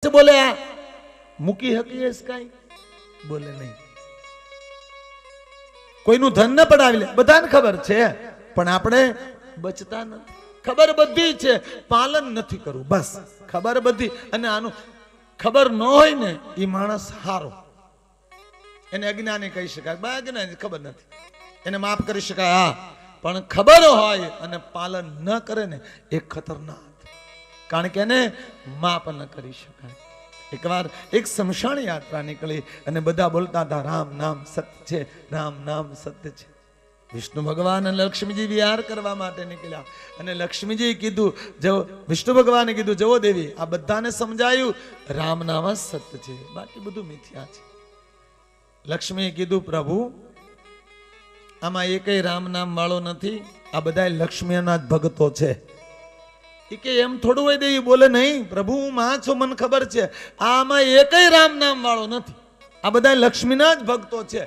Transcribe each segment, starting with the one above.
છે બોલે આ મૂકી હકીએ કઈ બોલે નહીં. કોઈનું ધન ન પડાવી લે, બધાને ખબર છે, પણ આપણે બચતા નથી. ખબર બધી છે, પાલન નથી કરવું. બસ ખબર બધી, અને આનું ખબર ન હોય ને એ માણસ હારો, એને અજ્ઞાની કહી શકાય. બા અજ્ઞાની ખબર નથી, એને માફ કરી શકાય. હા, પણ ખબર હોય અને પાલન ન કરે ને એ ખતરનાક, કારણ કે એને માફ ન કરી શકાય. એકવાર એક સ્મશાન યાત્રા નીકળી અને બધા બોલતા હતા રામ નામ સત્ય છે, રામ નામ સત્ય છે. વિષ્ણુ ભગવાન અને લક્ષ્મીજી વિહાર કરવા માટે નીકળ્યા, અને લક્ષ્મીજી કીધું, જો વિષ્ણુ ભગવાને કીધું, જવો દેવી, આ બધાને સમજાયું રામ નામ જ સત્ય છે, બાકી બધું મિથ્યા છે. લક્ષ્મીએ કીધું, પ્રભુ આમાં એકેય રામ નામ વાળો નથી, આ બધા લક્ષ્મીના જ ભક્તો છે. એ કે એમ થોડું હોય દેવી. બોલે નહીં પ્રભુ, હું માં છું, મને ખબર છે, આમાં એકેય રામ નામ વાળો નથી, આ બધા લક્ષ્મીના જ ભક્તો છે.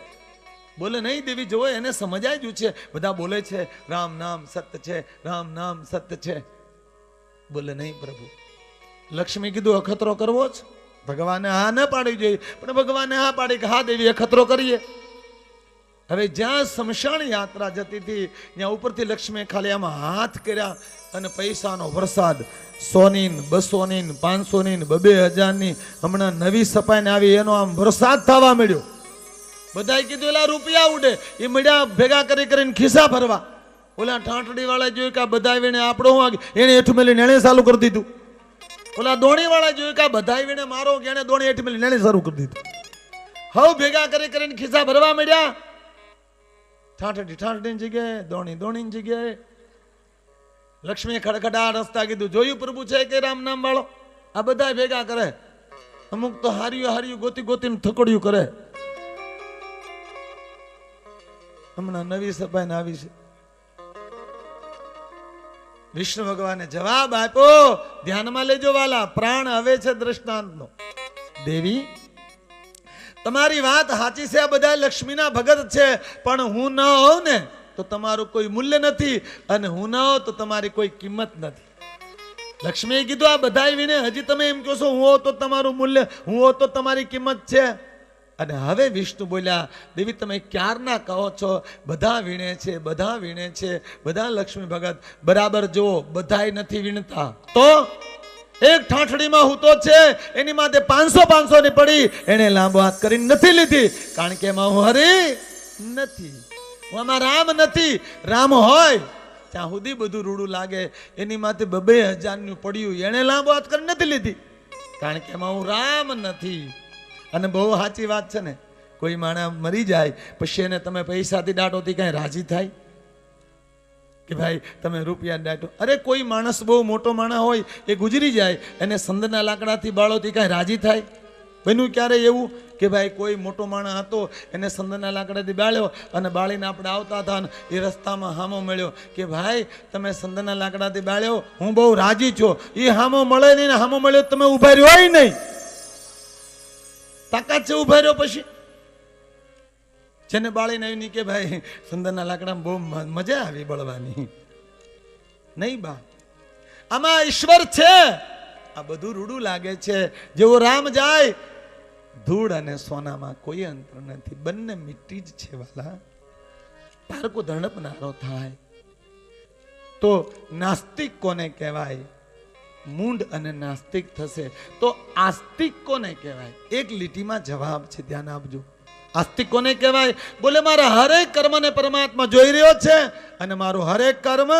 બોલે નહીં દેવી, જો એને સમજાય જ છે, બધા બોલે છે રામ નામ સત્ય છે, રામ નામ સત્ય છે. બોલે નહીં પ્રભુ. લક્ષ્મી કીધું અખતરો કરવો જ? ભગવાને હા ન પાડી જોઈએ, પણ ભગવાને હા પાડી કે હા દેવી અખતરો કરીએ. હવે જ્યાં સ્મશાન યાત્રા જતી હતી ત્યાં ઉપરથી લક્ષ્મીએ ખાલી આમાં હાથ કર્યા અને પૈસાનો વરસાદ, 100ની, 200ની, 500ની, 2000ની હમણાં નવી સપાઈને આવી એનો આમ વરસાદ થવા મળ્યો. બધાએ કીધું એલા રૂપિયા ઉડે, એ મળ્યા ભેગા કરી કરીને ખિસ્સા ભરવા. ઓલા ઠાંઠડી વાળા જોયું કે આ બધા વીણે આપણો હું એને હેઠું મેલી નેણે ચાલુ કરી દીધું. ઓલા દોણી વાળા જોયું કે આ બધા વીણે મારો એને દોણી હેઠું મેલી નેણે ચાલુ કરી દીધું. હવે ભેગા કરી કરીને ખિસ્સા ભરવા મળ્યા. ઠાંઠડી ઠાંઠડીની જગ્યાએ, દોણી દોણીની જગ્યાએ. લક્ષ્મીએ ખડખડા રસ્તા કીધું, જોયું પ્રભુ છે કે રામ નામ વાળો? આ બધા ભેગા કરે, અમુક તો હાર્યું હાર્યું ગોતી ગોતીને થકડ્યું કરે. હમણાં નવી સભાને આવી છે. વિષ્ણુ ભગવાને જવાબ આપ્યો, ધ્યાનમાં લેજો વાલા, પ્રાણ હવે છે દ્રષ્ટાંતનો. દેવી તમારી વાત સાચી છે, આ બધા લક્ષ્મીના ભગત છે, પણ હું ન હોઉં ને તો તમારું કોઈ મૂલ્ય નથી, અને હું ન હોઉં તો તમારી કોઈ કિંમત નથી. લક્ષ્મીએ કીધું આ બધા વીણે હજી તમે એમ કહો છો હું હોઉં તો તમારું મૂલ્ય, હું હોઉં તો તમારી કિંમત છે. અને હવે વિષ્ણુ બોલ્યા, દેવી તમે ક્યારના કહો છો બધા વીણે છે, બધા વીણે છે, બધા લક્ષ્મી ભગત. બરાબર જુઓ, બધાય નથી વીણતા. તો એક ઠાઠડીમાં હું તો છે, એની માથે 500 ની પડી, એને લાંબો હાથ કરીને નથી લીધી, કારણ કે એમાં હું હરી નથી, હું આમાં રામ નથી. રામ હોય ત્યાં સુધી બધું રૂડું લાગે. એની માથે 2000 નું પડ્યું, એને લાંબો હાથ કરીને નથી લીધી, કારણ કે એમાં હું રામ નથી. અને બહુ સાચી વાત છે ને, કોઈ માણસ મરી જાય પછી એને તમે પૈસાથી દાટોથી કઈ રાજી થાય કે ભાઈ તમે રૂપિયા દાટો? અરે કોઈ માણસ બહુ મોટો માણસ હોય, એ ગુજરી જાય, એને સંદના લાકડાથી બાળોથી કઈ રાજી થાય? બન્યું ક્યારે એવું કે ભાઈ કોઈ મોટો માણસ હતો, એને સંદના લાકડાથી બાળ્યો, અને બાળીને આપણે આવતા હતા, એ રસ્તામાં હામો મળ્યો કે ભાઈ તમે સંદના લાકડાથી બાળ્યો, હું બહુ રાજી છું. એ હામો મળે નહીં ને હામો મળ્યો તમે ઉભા રહ્યો હોય નહીં, તાકાત છે ઉભા રહ્યો? પછી જેને બાળીને આવી નહીં કે ભાઈ સુંદરના લાકડામાં બહુ મજા આવી બળવાની, નહીં બા, આમાં ઈશ્વર છે. આ બધું રૂડું લાગે છે. જેવો રામ જાય, ધૂળ અને સોનામાં કોઈ અંતર નથી, બંને મિટ્ટી જ છે વાલા. પારકો ધણપનારો થાય તો નાસ્તિક કોને કહેવાય? મૂંડ અને નાસ્તિક થશે તો આસ્તિક કોને કહેવાય? એક લીટીમાં જવાબ છે, ધ્યાન આપજો. આસ્તિક કોને કહેવાય? બોલે મારા હરેક કર્મને પરમાત્મા જોઈ રહ્યો છે, અને મારું હરેક કર્મ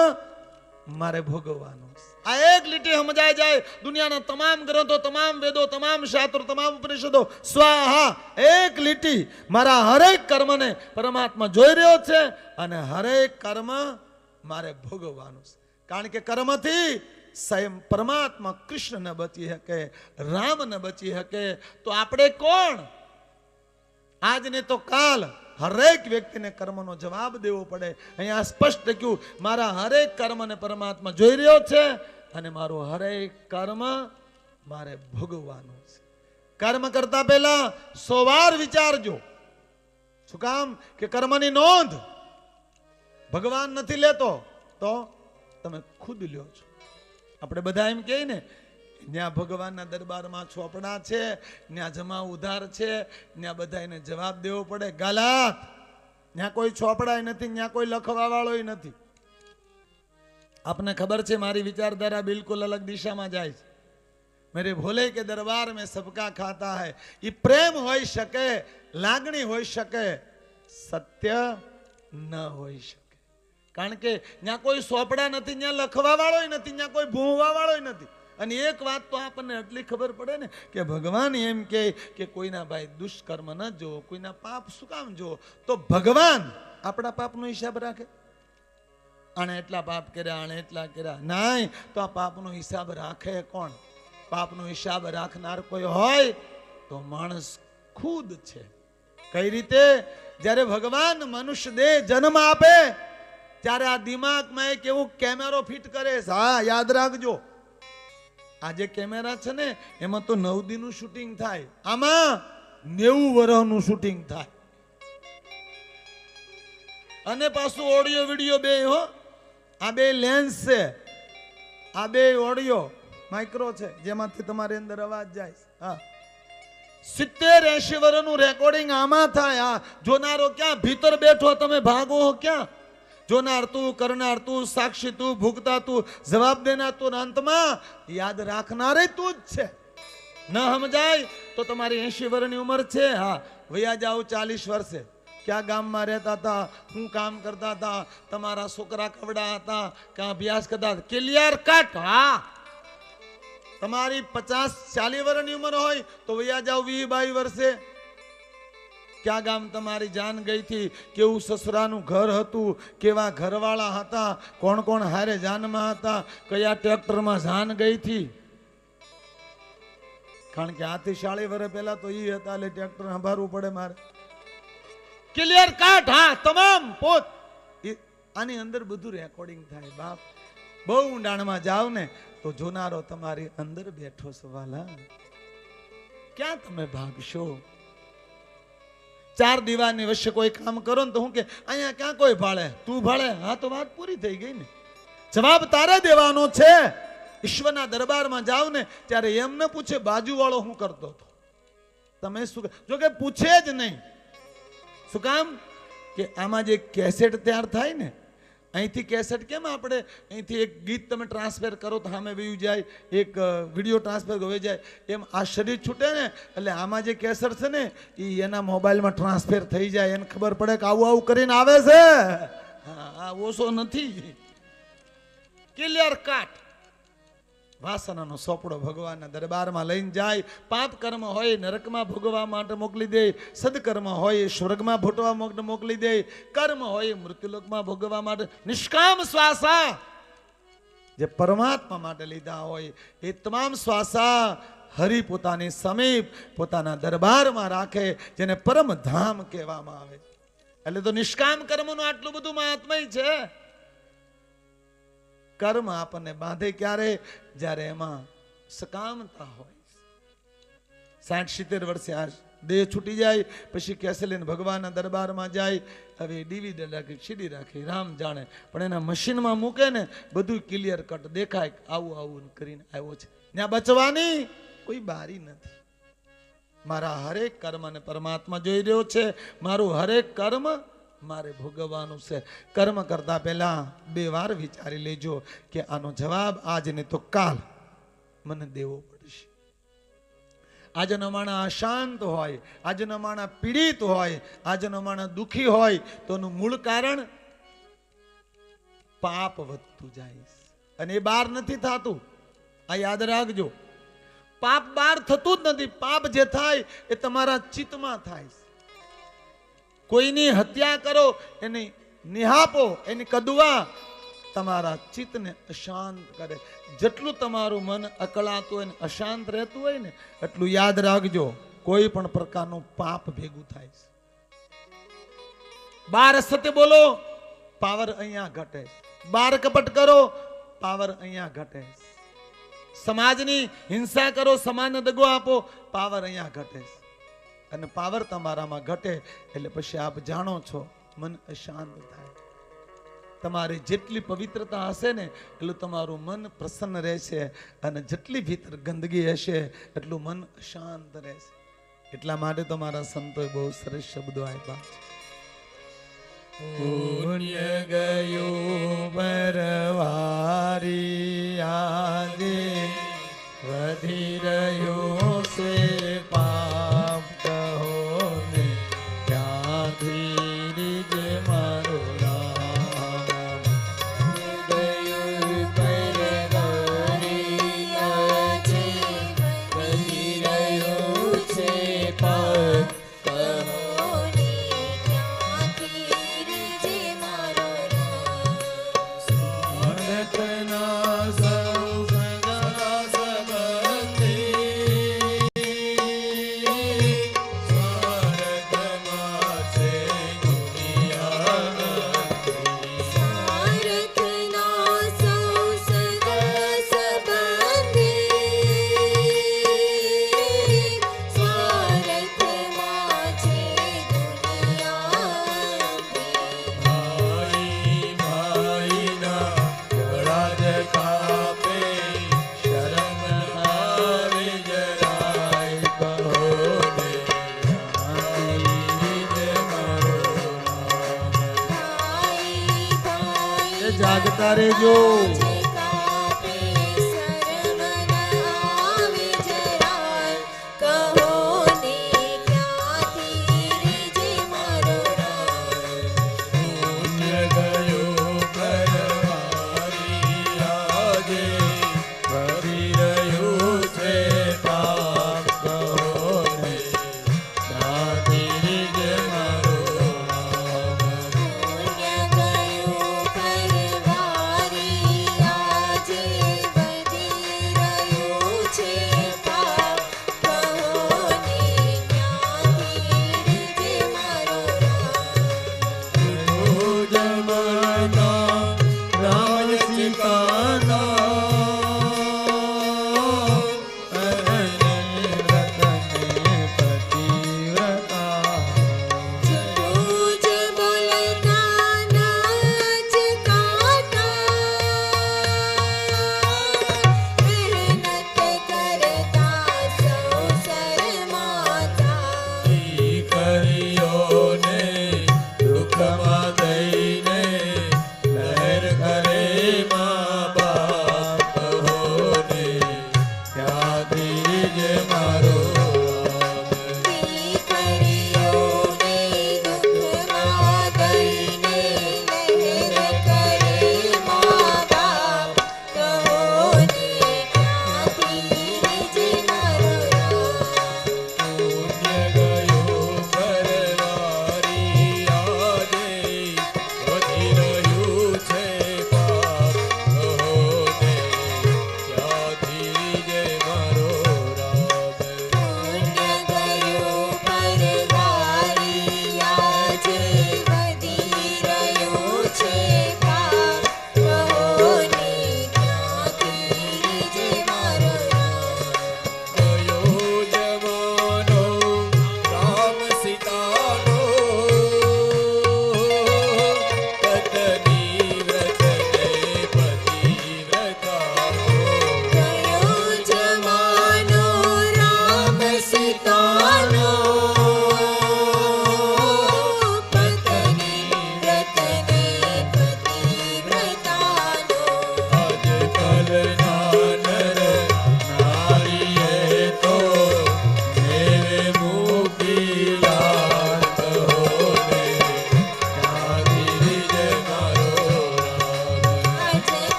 મારે ભોગવવાનું. આ એક લીટી સમજાય જાય, દુનિયાના તમામ ગ્રંથો, તમામ વેદો, તમામ શાસ્ત્રો, તમામ ઉપનિષદો સ્વાહા, એક લીટી. મારા હરેક કર્મને પરમાત્મા જોઈ રહ્યો છે, અને હરેક કર્મ મારે ભોગવવાનું છે. કારણ કે કર્મથી સ્વયં પરમાત્મા કૃષ્ણ ન બચી શકે, રામ ન બચી શકે, તો આપણે કોણ? આજ ને તો કાલ હરેક વ્યક્તિને કર્મનો જવાબ દેવો પડે. અહીંયા સ્પષ્ટ કહ્યું, મારા હરેક કર્મને પરમાત્મા જોઈ રહ્યો છે, અને મારું હરેક કર્મ મારે ભોગવવાનું છે. કર્મ કરતા પહેલા 100 વાર વિચારજો. શું કામ? કે કર્મની નોંધ ભગવાન નથી લેતો, તો તમે ખુદ લ્યો છો. આપણે બધા એમ કહીએ ને, ત્યાં ભગવાનના દરબારમાં ચોપડા છે, ત્યાં જમા ઉધાર છે, ત્યાં બધાને જવાબ દેવો પડે. ગાલાત ત્યાં કોઈ ચોપડાય નથી, ત્યાં કોઈ લખવા વાળોય નથી. આપને ખબર છે મારી વિચારધારા બિલકુલ અલગ દિશામાં જાય છે. मेरे भोले के दरबार में सबका खाता है. ये प्रेम होई શકે, લાગણી હોઈ શકે, સત્ય ન હોઈ શકે. કારણ કે ત્યાં કોઈ સોપડા નથી, ત્યાં લખવા વાળોય નથી, ત્યાં કોઈ ભૂંવા વાળોય નથી. અને એક વાત તો આપણને એટલી ખબર પડે ને કે ભગવાન એમ કે કોઈના ભાઈ દુષ્કર્મ ન જો, કોઈના પાપ શું કામ જો, તો ભગવાન આપણા પાપનો હિસાબ રાખે. આણે એટલા પાપ કર્યા, આણે એટલા કર્યા, નહીં, તો આ પાપનો હિસાબ રાખે કોણ? પાપનો હિસાબ રાખનાર કોઈ હોય તો માણસ ખુદ છે. કઈ રીતે? જ્યારે ભગવાન મનુષ્ય દેહ જન્મ આપે ત્યારે આ દિમાગમાં એક એવું કેમેરો ફિટ કરે. હા, યાદ રાખજો, આ જે કેમેરા છે ને એમાં તો 9 દીનું શૂટિંગ થાય, આમાં 90 વર્ષનું શૂટિંગ થાય. અને પાછું ઓડિયો વિડિયો બે. હો, આ બે લેન્સ છે, આ બે ઓડિયો માઇક્રો છે જેમાંથી તમારી અંદર અવાજ જાય. હા, 70-80 વર્ષનું રેકોર્ડિંગ આમાં થાય. આ જોનારો ક્યાં? ભીતર બેઠો, તમે ભાગો ક્યાં? જોનાર તું, કરનાર તું, સાક્ષી તું, ભૂગતા તું, જવાબ દેનાર તું, અંતમાં યાદ રાખનારે તું જ છે. ન સમજાય તો તમારી 80 વર્ષની ઉંમર છે, હા, વયા જાઓ 40 વર્ષે. ક્યાં ગામમાં રહેતા હતા, શું કામ કરતા હતા, તમારા છોકરા કવડા હતા, ક્યાં અભ્યાસ કરતા હતા, ક્લિયર કટ. હા, તમારી 50-40 વર્ષની ઉંમર હોય તો વયા જાવ 20-22 વર્ષે. ક્યાં ગામ તમારી જાન ગઈ થી, કેવું સસરાનું ઘર હતું, કેવા ઘરવાળા હતા, કોણ કોણ હારે જાનમાં હતા, કયા ટ્રેક્ટરમાં જાન ગઈ થી. કારણ કે આથી 40 વર્ષ પહેલા તો ઈ હતા, એટલે ટ્રેક્ટર સંભાળવું પડે મારે. Clear cut. હા, તમામ પોત આની અંદર બધું રેકોર્ડિંગ થાય. બાપ, બહુ ઊંડાણમાં જાવ ને તો જોનારો તમારી અંદર બેઠો સવાલા. ક્યાં તમે ભાગશો? 4 દીવાની વચ્ચે કોઈ કામ કરો ને તો હું કે અહીંયા ક્યાં કોઈ ભાળે, તું ભાળે. હા, તો વાત પૂરી થઈ ગઈ ને. જવાબ તારે દેવાનો છે. ઈશ્વરના દરબારમાં જાવ ને ત્યારે એમ ન પૂછે બાજુ વાળો શું કરતો હતો, તમે શું, જો કે પૂછે જ નહીં. શું કામ? કે આમાં જે કેસેટ તૈયાર થાય ને, અહીંથી કેસેટ કેમ આપણે અહીંથી એક ગીત તમે ટ્રાન્સફર કરો તો સામે વયું જાય, એક વિડીયો ટ્રાન્સફર હોય જાય, એમ આ શરીર છૂટે ને એટલે આમાં જે કેસેટ છે ને એ એના મોબાઈલમાં ટ્રાન્સફર થઈ જાય. એને ખબર પડે કે આવું આવું કરીને આવે છે. હા, આ ઓછો નથી. Clear cut. વાસનાનો સોપડો ભગવાનના દરબારમાં લઈને જાય. પાપ કર્મ હોય નરકમાં ભોગવવા માટે મોકલી દે, સદકર્મ હોય સ્વર્ગમાં ભોગવવા માટે મોકલી દે, કર્મ હોય મૃત્યુલોકમાં ભોગવવા માટે. નિષ્કામ શ્વાસા જે પરમાત્મા માટે લીધા હોય એ તમામ શ્વાસા હરિ પોતાની સમીપ પોતાના દરબારમાં રાખે, જેને પરમધામ કહેવામાં આવે. એટલે તો નિષ્કામ કર્મનું આટલું બધું મહાત્મય છે. કર્મ આપણને બાંધે ક્યારે? જ્યારે એમાં સકામતા હોય. 60-70 વર્ષે આ દેહ છૂટી જાય પછી કેસે લઈને ભગવાનના દરબારમાં જાય. હવે ડીવીડી રાખે, સીડી રાખે, રામ જાણે, પણ એના મશીનમાં મૂકે ને બધું ક્લિયર કટ દેખાય. આવું આવું કરીને આવ્યો છે. ત્યાં બચવાની કોઈ બારી નથી. મારા હરેક કર્મને પરમાત્મા જોઈ રહ્યો છે. મારું હરેક કર્મ મારે ભોગવવાનું છે. કર્મ કરતા પહેલા 2 વાર વિચારી લેજો કે આનો જવાબ આજ ને તો કાલ મને દેવો પડશે. આજનો માણસ અશાંત હોય, આજનો માણસ પીડિત હોય, આજનો માણસ દુખી હોય તો એનું મૂળ કારણ પાપ વધતું જાય અને એ બહાર નથી થતું. આ યાદ રાખજો, પાપ બહાર થતું જ નથી. પાપ જે થાય એ તમારા ચિત્તમાં થાય. કોઈની હત્યા કરો, એની નિહાપો, એની કદવા તમારા ચિત્તને અશાંત કરે. જેટલું તમારું મન અકળાતું હોય ને અશાંત રહેતું હોય ને એટલું યાદ રાખજો કોઈ પણ પ્રકારનું પાપ ભેગું થાય. બાર સત્ય બોલો, પાવર અહીંયા ઘટે. બાર કપટ કરો, પાવર અહીંયા ઘટે. સમાજની હિંસા કરો, સમાજને દગો આપો, પાવર અહીંયા ઘટે. અને પાવર તમારામાં ઘટે એટલે પછી આપ જાણો છો મન અશાંત થાય. તમારી જેટલી પવિત્રતા હશે ને એટલું તમારું મન પ્રસન્ન રહેશે, અને જેટલી ભીતર ગંદકી હશે એટલું મન શાંત રહેશે. એટલા માટે તો મારા સંતોએ બહુ સરસ શબ્દો આપ્યા છે. પુણ્ય ગયું પરવારી આજે વધી રહ્યો છે પાપ, કહો ને ક્યાંથી રીજે મારો રામ. ગયું પરવારી આજે વધી રહ્યું છે પાપ, કહો ને ક્યાંથી રીજે મારો રામ. સ્વાર્થના સૌ સગા સંબંધી સ્વાર્થમાં છે દુનિયા. સ્વાર્થના સૌ સગા સંબંધી સ્વાર્થમાં છે દુનિયા. ભાઈ ભાઈના ગળા જ કાપે, શરમ આવે જરાય, કહો ને ક્યાંથી રીજે મારો રામ. ભાઈ ભાઈ જાગતા રહેજો. જે કાપે શરમ ન આવે જરાય, કહો ને ક્યાંથી રીજે મારો રામ. પુણ્ય ગયું પરવારી આજે વધી રહ્યું છે પાપ, કહો ને ક્યાંથી રીજે મારો રામ. પુણ્ય ગયું પરવારી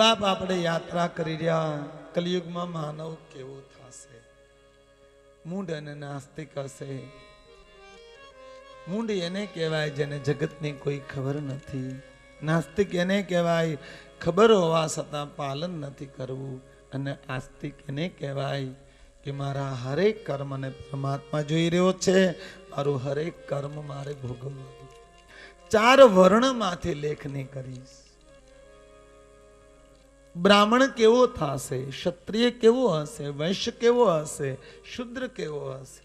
બાપ આપણે યાત્રા કરી રહ્યા. કલિયુગમાં માનવ કેવો થશે? મૂઢ અને નાસ્તિક હશે. મૂઢ એને કહેવાય જેને જગતની કોઈ ખબર નથી. નાસ્તિક એને કહેવાય ખબર હોવા છતાં પાલન નથી કરવું. અને આસ્તિક એને કહેવાય કે મારા હરેક કર્મને પરમાત્મા જોઈ રહ્યો છે, મારું હરેક કર્મ મારે ભોગવવું. 4 વર્ણમાંથી લેખની કરીશ. બ્રાહ્મણ કેવો થશે, ક્ષત્રિય કેવો હશે, વૈશ્ય કેવો હશે, શુદ્ર કેવો હશે.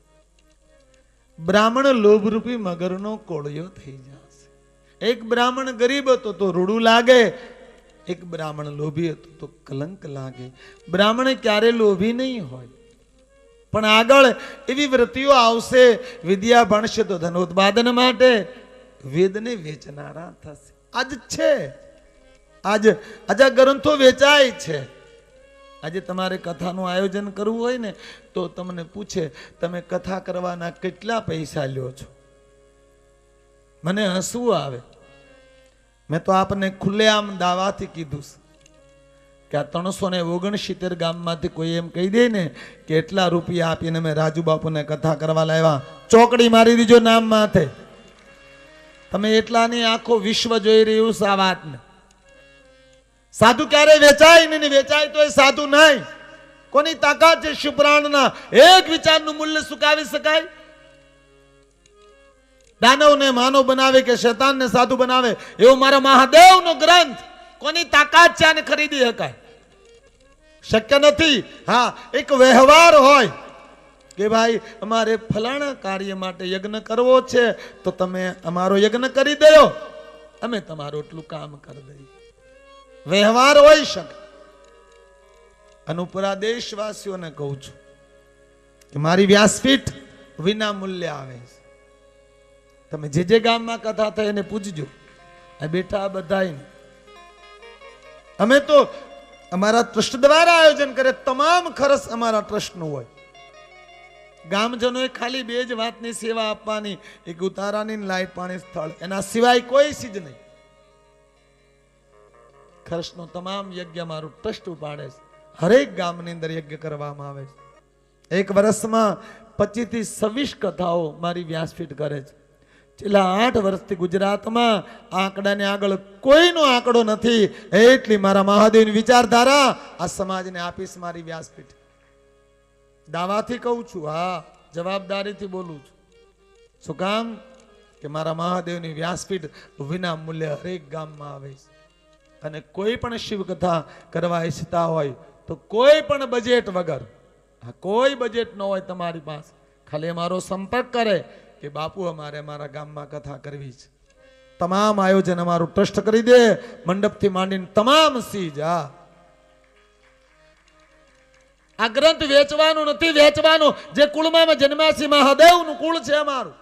બ્રાહ્મણ લોભરૂપી મગરનો કોળિયો થઈ જશે. એક બ્રાહ્મણ ગરીબ હતો તો રૂડું લાગે, એક બ્રાહ્મણ લોભી હતો તો કલંક લાગે. બ્રાહ્મણ ક્યારે લોભી નહીં હોય, પણ આગળ એવી વૃત્તિઓ આવશે. વિદ્યા ભણશે તો ધન ઉત્પાદન માટે, વેદને વેચનારા થશે. આજ છે, આજ ગ્રંથો વેચાય છે. આજે તમારે કથાનું આયોજન કરવું હોય ને તો તમને પૂછે તમે કથા કરવાના કેટલા પૈસા લ્યો છો? મને હસવું આવે. મેં તો આપને ખુલ્લેઆમ દાવાથી કીધું કે આ 369 ગામમાંથી કોઈ એમ કહી દે ને કે એટલા રૂપિયા આપીને મેં રાજુ બાપુને કથા કરવા લાવ્યા, ચોકડી મારી દીજો નામ માથે. તમે એટલાની આખો વિશ્વ જોઈ રહ્યું છે આ વાતને. સાધુ ક્યારે વેચાય નહીં, વેચાય તો એ સાધુ નહીં. કોની તાકાત છે શિવપ્રાણના એક વિચારનું મૂલ્ય ચૂકવી શકાય? દાનવને માનવ બનાવે કે શૈતાનને સાધુ બનાવે એવો મારા મહાદેવનો ગ્રંથ કોની તાકાત છે આને ખરીદી શકાય? શક્ય નથી. હા, એક વ્યવહાર હોય કે ભાઈ અમારે ફલાણા કાર્ય માટે યજ્ઞ કરવો છે તો તમે અમારો યજ્ઞ કરી દો, અમે તમારું એટલું કામ કરી દઈએ. વ્યવહાર હોઈ શકે. અનુપરા દેશવાસીઓને કહું છું કે મારી વ્યાસપીઠ વિના મૂલ્ય આવે છે. તમે જે ગામમાં કથા થાય એને પૂછજો. આ બેઠા બધા અમે તો અમારા ટ્રસ્ટ દ્વારા આયોજન કરે, તમામ ખર્ચ અમારા ટ્રસ્ટનું હોય. ગામજનોએ ખાલી 2 જ વાતની સેવા આપવાની, એક ઉતારાની લાઈટ પાણી સ્થળ, એના સિવાય કોઈ ચીજ નહીં. ખર્ચનો તમામ યજ્ઞ મારું ટ્રસ્ટ ઉપાડે છે. હરેક ગામની અંદર યજ્ઞ કરવામાં આવે છે. એક વર્ષમાં 25 થી 26 કથાઓ મારી વ્યાસપીઠ કરે છે. છેલ્લા 8 વર્ષથી ગુજરાતમાં આંકડાને આગળ કોઈનો આંકડો નથી. એટલી મારા મહાદેવની વિચારધારા આ સમાજને આપીશ મારી વ્યાસપીઠ. દાવાથી કહું છું, હા, જવાબદારીથી બોલું છું. શું કામ? કે મારા મહાદેવની વ્યાસપીઠ વિના મૂલ્ય હરેક ગામમાં આવે છે. અને કોઈ પણ શિવ કથા કરવા ઈચ્છતા હોય તો કોઈ પણ બજેટ વગર, કોઈ બજેટ ન હોય તમારી પાસે, ખાલી અમારો સંપર્ક કરે કે બાપુ અમારે મારા ગામમાં કથા કરવી છે, તમામ આયોજન અમારું ટ્રસ્ટ કરી દે. મંડપથી માંડીને તમામ ચીજ. આ ગ્રંથ વેચવાનું નથી, વેચવાનું જે કુળમાં જન્મ્યા છે મહાદેવનું કુળ છે અમારું.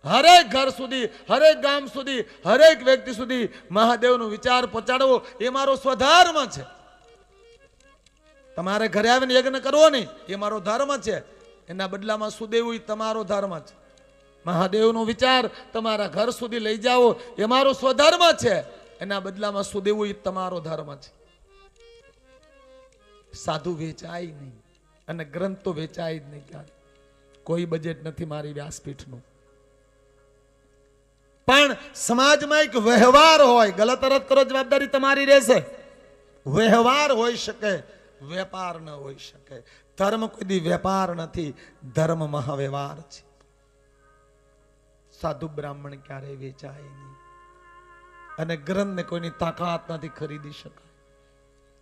હરેક ઘર સુધી, હરેક ગામ સુધી, હરેક વ્યક્તિ સુધી મહાદેવનો વિચાર પહોંચાડવો એ મારો સ્વધર્મ છે. તમારે ઘરે આવીને યજ્ઞ કરવો નહીં એ મારો ધર્મ છે. એના બદલામાં શું દેવું એ તમારો ધર્મ છે. મહાદેવનો વિચાર તમારા ઘર સુધી લઈ જાઓ એ મારો સ્વધર્મ છે. એના બદલામાં શું દેવું એ તમારો ધર્મ છે. સાધુ વેચાય નહીં અને ગ્રંથ તો વેચાય જ નહીં. ક્યારે કોઈ બજેટ નથી મારી વ્યાસપીઠનું. પણ સમાજમાં એક વ્યવહાર હોય, ગલત અર્થ કરો જવાબદારી તમારી રહેશે. વ્યવહાર હોઈ શકે, વેપાર ન હોઈ શકે. ધર્મ કોઈ દી વેપાર નથી, ધર્મ મહાવ્યવહાર છે. સાધુ બ્રાહ્મણ ક્યારેય વેચાય નહીં અને ગ્રંથને કોઈની તાકાત નથી ખરીદી શકાય.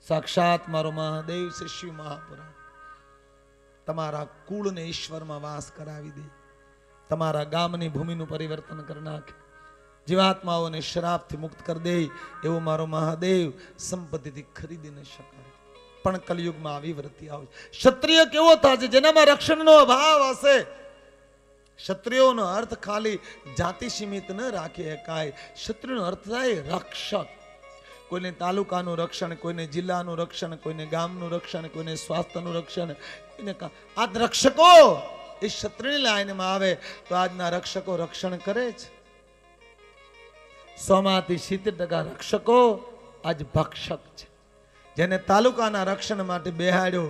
સાક્ષાત મારો મહાદેવ છે શિવ મહાપુરાણ. તમારા કુળને ઈશ્વરમાં વાસ કરાવી દે, તમારા ગામની ભૂમિનું પરિવર્તન કરી નાખે, જીવાત્માઓને શ્રાપથી મુક્ત કરી દે એવો મારો મહાદેવ સંપત્તિથી ખરીદી ન શકાય. પણ કલિયુગમાં આવી વૃત્તિ આવે. ક્ષત્રિય કેવો થશે? જેનામાં રક્ષણનો અભાવ હશે. ક્ષત્રિયોનો અર્થ ખાલી જાતિ સીમિત ન રાખી શકાય. ક્ષત્રિયનો અર્થ થાય રક્ષક. કોઈને તાલુકાનું રક્ષણ, કોઈને જિલ્લાનું રક્ષણ, કોઈને ગામનું રક્ષણ, કોઈને સ્વાસ્થ્યનું રક્ષણ, કોઈને આ રક્ષકો એ ક્ષત્રિયની લાઈનમાં આવે તો આજના રક્ષકો રક્ષણ કરે છે. 100 માંથી 70% રક્ષકો આજ ભક્ષક છે. જેને તાલુકાના રક્ષણ માટે બેહાડ્યો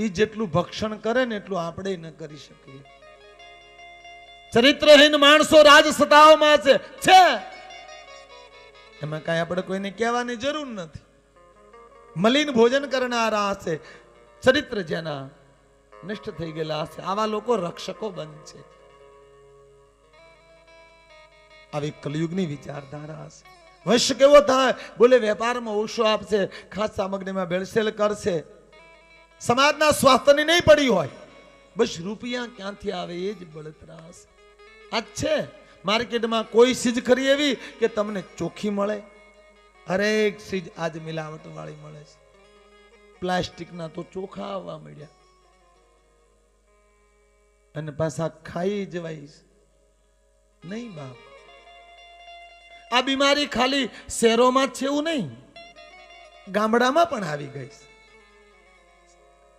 એ જેટલું ભક્ષણ કરે ને એટલું આપણે ન કરી શકીએ. ચરિત્રહીન માણસો રાજ સત્તાઓમાં છે એમાં કઈ આપણે કોઈને કહેવાની જરૂર નથી. મલિન ભોજન કરનારા હશે, ચરિત્ર જેના નષ્ટ થઈ ગયેલા હશે, આવા લોકો રક્ષકો બનશે. આવી કલયુગની વિચારધારા હશે. વંશ કેવો થાય? બોલે વેપારમાં ઓછો આપશે, ખાસ સામગ્રીમાં ભેળસેળ કરશે, સમાજના સ્વાસ્થ્યની નહીં પડી હોય, બસ રૂપિયા ક્યાંથી આવે એ જ બળતરા હશે. આજ છે માર્કેટમાં કોઈ ચીજ ખરી એવી કે તમને ચોખ્ખી મળે? હરેક ચીજ આજ મિલાવટ વાળી મળે છે. પ્લાસ્ટિકના તો ચોખા આવવા મળ્યા અને પાછા ખાઈ જવાય નહીં બાપ. આ બીમારી ખાલી શહેરોમાં જ છે એવું નહીં, ગામડામાં પણ આવી ગઈ.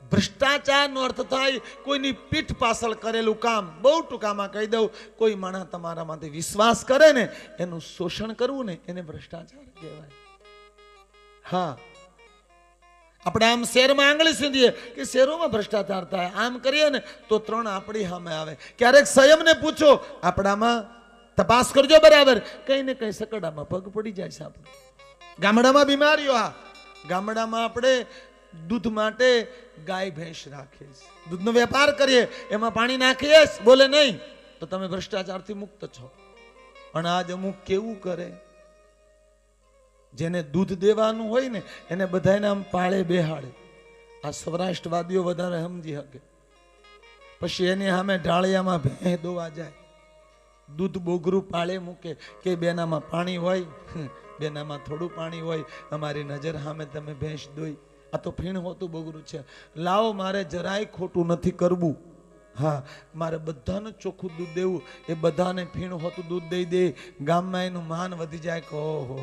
ભ્રષ્ટાચારનો અર્થ થાય કોઈની પીઠ પાછળ કરેલું કામ. બહુ ટૂંકામાં કહી દઉં, કોઈ માણસ તમારામાંથી વિશ્વાસ કરે ને એનું શોષણ કરવું ને એને ભ્રષ્ટાચાર કહેવાય. હા, આપણે આમ શહેરમાં આંગળી સીધીએ કે શહેરોમાં ભ્રષ્ટાચાર થાય, આમ કરીએ ને તો ત્રણ આપણી સામે આવે. ક્યારેક સંયમને પૂછો, આપણામાં તપાસ કરજો બરાબર, કઈ ને કઈ સકડામાં પગ પડી જાય છે. આપણે ગામડામાં બીમારીઓ, હા ગામડામાં આપણે દૂધ માટે ગાય ભેંસ રાખીએ, દૂધનો વેપાર કરીએ, એમાં પાણી નાખીએ, બોલે નહીં તો તમે ભ્રષ્ટાચારથી મુક્ત છો. પણ આજ અમુક કેવું કરે, જેને દૂધ દેવાનું હોય ને એને બધાને આમ પાળે બેહાડે. આ સૌરાષ્ટ્રવાદીઓ વધારે સમજી શકે. પછી એની સામે ઢાળિયામાં ભેં દોવા જાય, દૂધ બોગરું પાળે મૂકે કે બેનામાં પાણી હોય, બેનામાં થોડું પાણી હોય, અમારી નજર સામે તમે ભેંસ દોઈ. આ તો ફીણ હોતું બોગરું છે. લાવો, મારે જરાય ખોટું નથી કરવું, હા મારે બધાને ચોખ્ખું દૂધ દેવું, એ બધાને ફીણ હોતું દૂધ દઈ દે. ગામમાં એનું માન વધી જાય કે ઓહો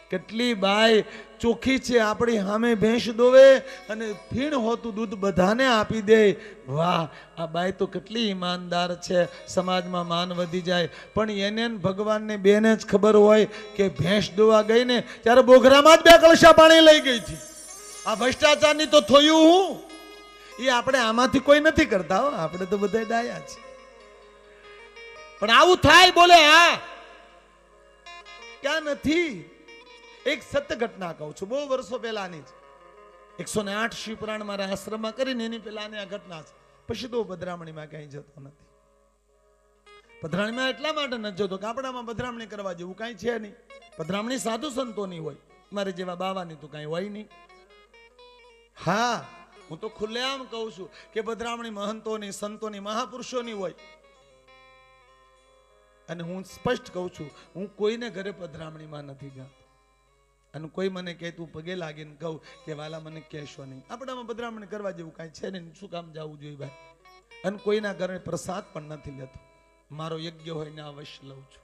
કેટલી બાઈ ચોખ્ખી છે, આપણી સામે ભેંસ દોવે અને ફીણ હોતું દૂધ બધાને આપી દે. વાહ, આ બાઈ તો કેટલી ઈમાનદાર છે, સમાજમાં માન વધી જાય. પણ એને ભગવાનને બેને જ ખબર હોય કે ભેંસ દોવા ગઈ ને ત્યારે બોઘરામાં જ 2 કળશા પાણી લઈ ગઈ હતી. આ ભ્રષ્ટાચારની તો થયું હું એ આપણે આમાંથી કોઈ નથી કરતા હો, આપણે તો બધા ડાયા છે. પણ આવું થાય બોલે હા ક્યાં નથી. એક સત્ય ઘટના કહું છું, બહુ વર્ષો પહેલાની જ. 108 શિવપુરાણ મારા આશ્રમમાં કરીને એની પહેલાની આ ઘટના છે. પછી તો પધરામણીમાં ક્યાંય જતો નથી. પધરામણીમાં એટલા માટે નથી જતો કે આપણામાં પધરામણી કરવા જેવું કાંઈ છે નહીં. પધરામણી સાધુ સંતોની હોય, મારે જેવા બાવાની તો કાંઈ હોય નહીં. હા, હું તો ખુલ્લેઆમ કહું છું કે પધરામણી મહંતોની, સંતોની, મહાપુરુષોની હોય. અને હું સ્પષ્ટ કહું છું, હું કોઈને ઘરે પધરામણીમાં નથી જાતો. અને કોઈ મને કહે તું પગે લાગીને કહું કે વાલા મને કહેશો નહીં. આપણામાં પધરામણી કરવા જેવું કાંઈ છે નહીં, શું કામ જવું જોઈએ ભાઈ. અને કોઈના ઘરે પ્રસાદ પણ નથી લેતો. મારો યજ્ઞ હોય ને અવશ્ય લઉં છું.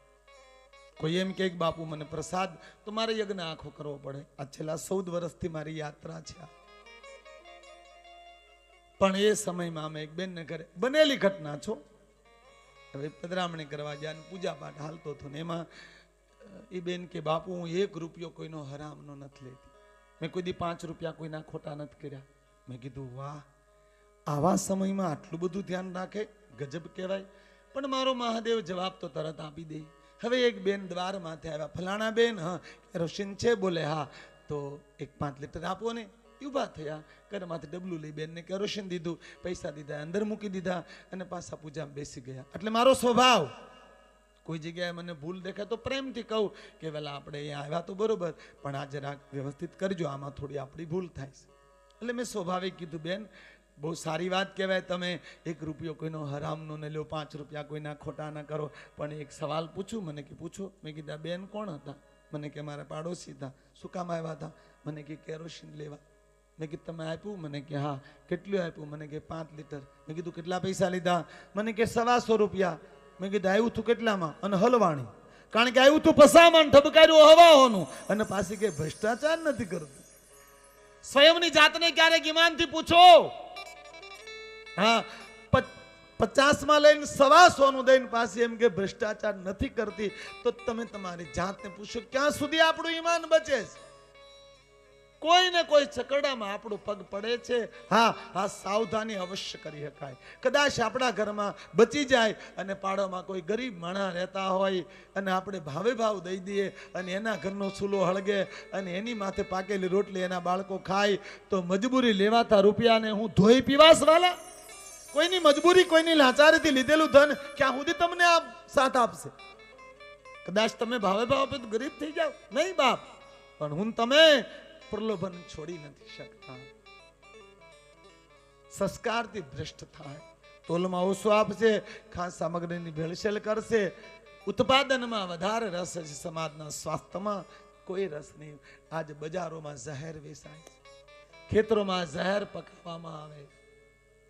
કોઈ એમ કે બાપુ મને પ્રસાદ, તો મારે યજ્ઞ આખો કરવો પડે. આ છેલ્લા 14 વર્ષથી મારી યાત્રા છે. પણ એ સમયમાં અમે એક બેનને ઘરે, બનેલી ઘટના છો, હવે પધરામણી કરવા ગયા અને પૂજા પાઠ હાલતો હતો ને એમાં એ બેન કે બાપુ હું 1 રૂપિયો કોઈનો હરામનો નથી લેતી, મેં કોઈ દી 5 રૂપિયા કોઈના ખોટા નથી કર્યા. મેં કીધું વાહ, આવા સમયમાં આટલું બધું ધ્યાન રાખે, ગજબ કહેવાય. પણ મારો મહાદેવ જવાબ તો તરત આપી દે. હવે એક બેન દ્વારમાંથી આવ્યા, ફલાણા બેન હા કેરોસીન છે? બોલે હા. તો એક 5 લીટર આપો ને. ઉભા થયા, ઘરમાંથી ડબલું લઈ બેનને કેરોસીન દીધું, પૈસા દીધા, અંદર મૂકી દીધા અને પાછા પૂજામાં બેસી ગયા. એટલે મારો સ્વભાવ, કોઈ જગ્યાએ મને ભૂલ દેખાય તો પ્રેમથી કહું કે વેલા આપણે અહીંયા આવ્યા તો બરોબર, પણ આ જરાક વ્યવસ્થિત કરજો, આમાં થોડી આપણી ભૂલ થાય છે. એટલે મેં સ્વાભાવિક કીધું બેન બહુ સારી વાત કહેવાય, તમે 1 રૂપિયો કોઈનો હરામનો ન લો, 5 રૂપિયા કોઈના ખોટા ના કરો. પણ એક સવાલ પૂછું? મને કે પૂછો. મેં કીધા બેન કોણ હતા? મને કે મારા પાડોશી હતા. શું કામ આવ્યા હતા? મને કે કેરોસીન લેવા. મેં કીધું તમે આપ્યું? મને કે હા. કેટલું આપ્યું? મને કે 5 લીટર. મેં કીધું કેટલા પૈસા લીધા? મને કે 125 રૂપિયા. મેં કીધું આવ્યું તું કેટલામાં? અને હલવાણી, કારણ કે આવ્યું તું પસામાં, ઠબકાર્યું હવાઓનું, અને પાછી કે ભ્રષ્ટાચાર નથી કરતું. સ્વયંની જાતને ક્યારેક ઈમાનથી પૂછો. હા, 50માં લઈને 125 દઈને પાછી એમ કે ભ્રષ્ટાચાર નથી કરતી, તો તમે તમારી જાતને પૂછો ક્યાં સુધી આપણું ઈમાન બચે છે? કોઈ ને કોઈ ચકરડામાં આપણો પગ પડે છે. હા, સાવધાની અવશ્ય કરી શકાય. કદાચ આપણા ઘરમાં બચી જાય અને પાડોમાં કોઈ ગરીબ માણસ રહેતા હોય અને આપણે ભાવે ભાવ દઈ દઈએ અને એના ઘરનો ચૂલો હળગે અને એની માથે પાકેલી રોટલી એના બાળકો ખાય તો મજબૂરી લેવાતા રૂપિયાને હું ધોઈ પીવાસ વાલા? કોઈની મજબૂરી, કોઈની લાચારીથી લીધેલું ધન ક્યાં સુધી તમને આ સાથ આપશે? કદાચ તમે ભાવે ભાવ આપે તો ગરીબ થઈ જાવ, નહીં બાપ, પણ હું તમે પ્રલોભન છોડી નથી શકતા. સંસ્કારથી ભ્રષ્ટ થાય, તોલમાં ઓછો આપશે, ખાસ સામગ્રીની ભેળસેળ કરશે, ઉત્પાદનમાં વધારે રસ છે, સમાજના સ્વાસ્થ્યમાં કોઈ રસ નહીં. આજ બજારોમાં ઝહેર વેચાય, ખેતરોમાં ઝહેર પકાવવામાં આવે.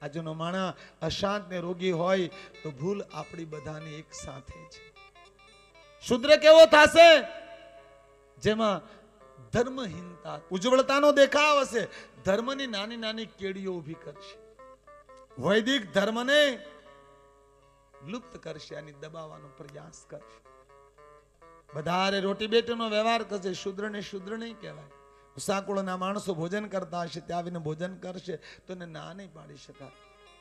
આજનો માણસ અશાંત ને રોગી હોય તો ભૂલ આપણી બધાની એક સાથે છે. શુદ્ર કેવો થશે? જેમાં ધર્મહીનતા, ઉજ્જવળતાનો દેખાવ હશે, ધર્મની નાની નાની કેડીઓ ઊભી કરશે, વૈદિક ધર્મને લુપ્ત કરશે, આની દબાવવાનો પ્રયાસ કરશે. વધારે રોટી બેટીનો વ્યવહાર કરશે. શુદ્રને શુદ્ર નહીં કહેવાય. સાંકળોના માણસો ભોજન કરતા હશે, ત્યાં આવીને ભોજન કરશે તો એને ના નહીં પાડી શકાય.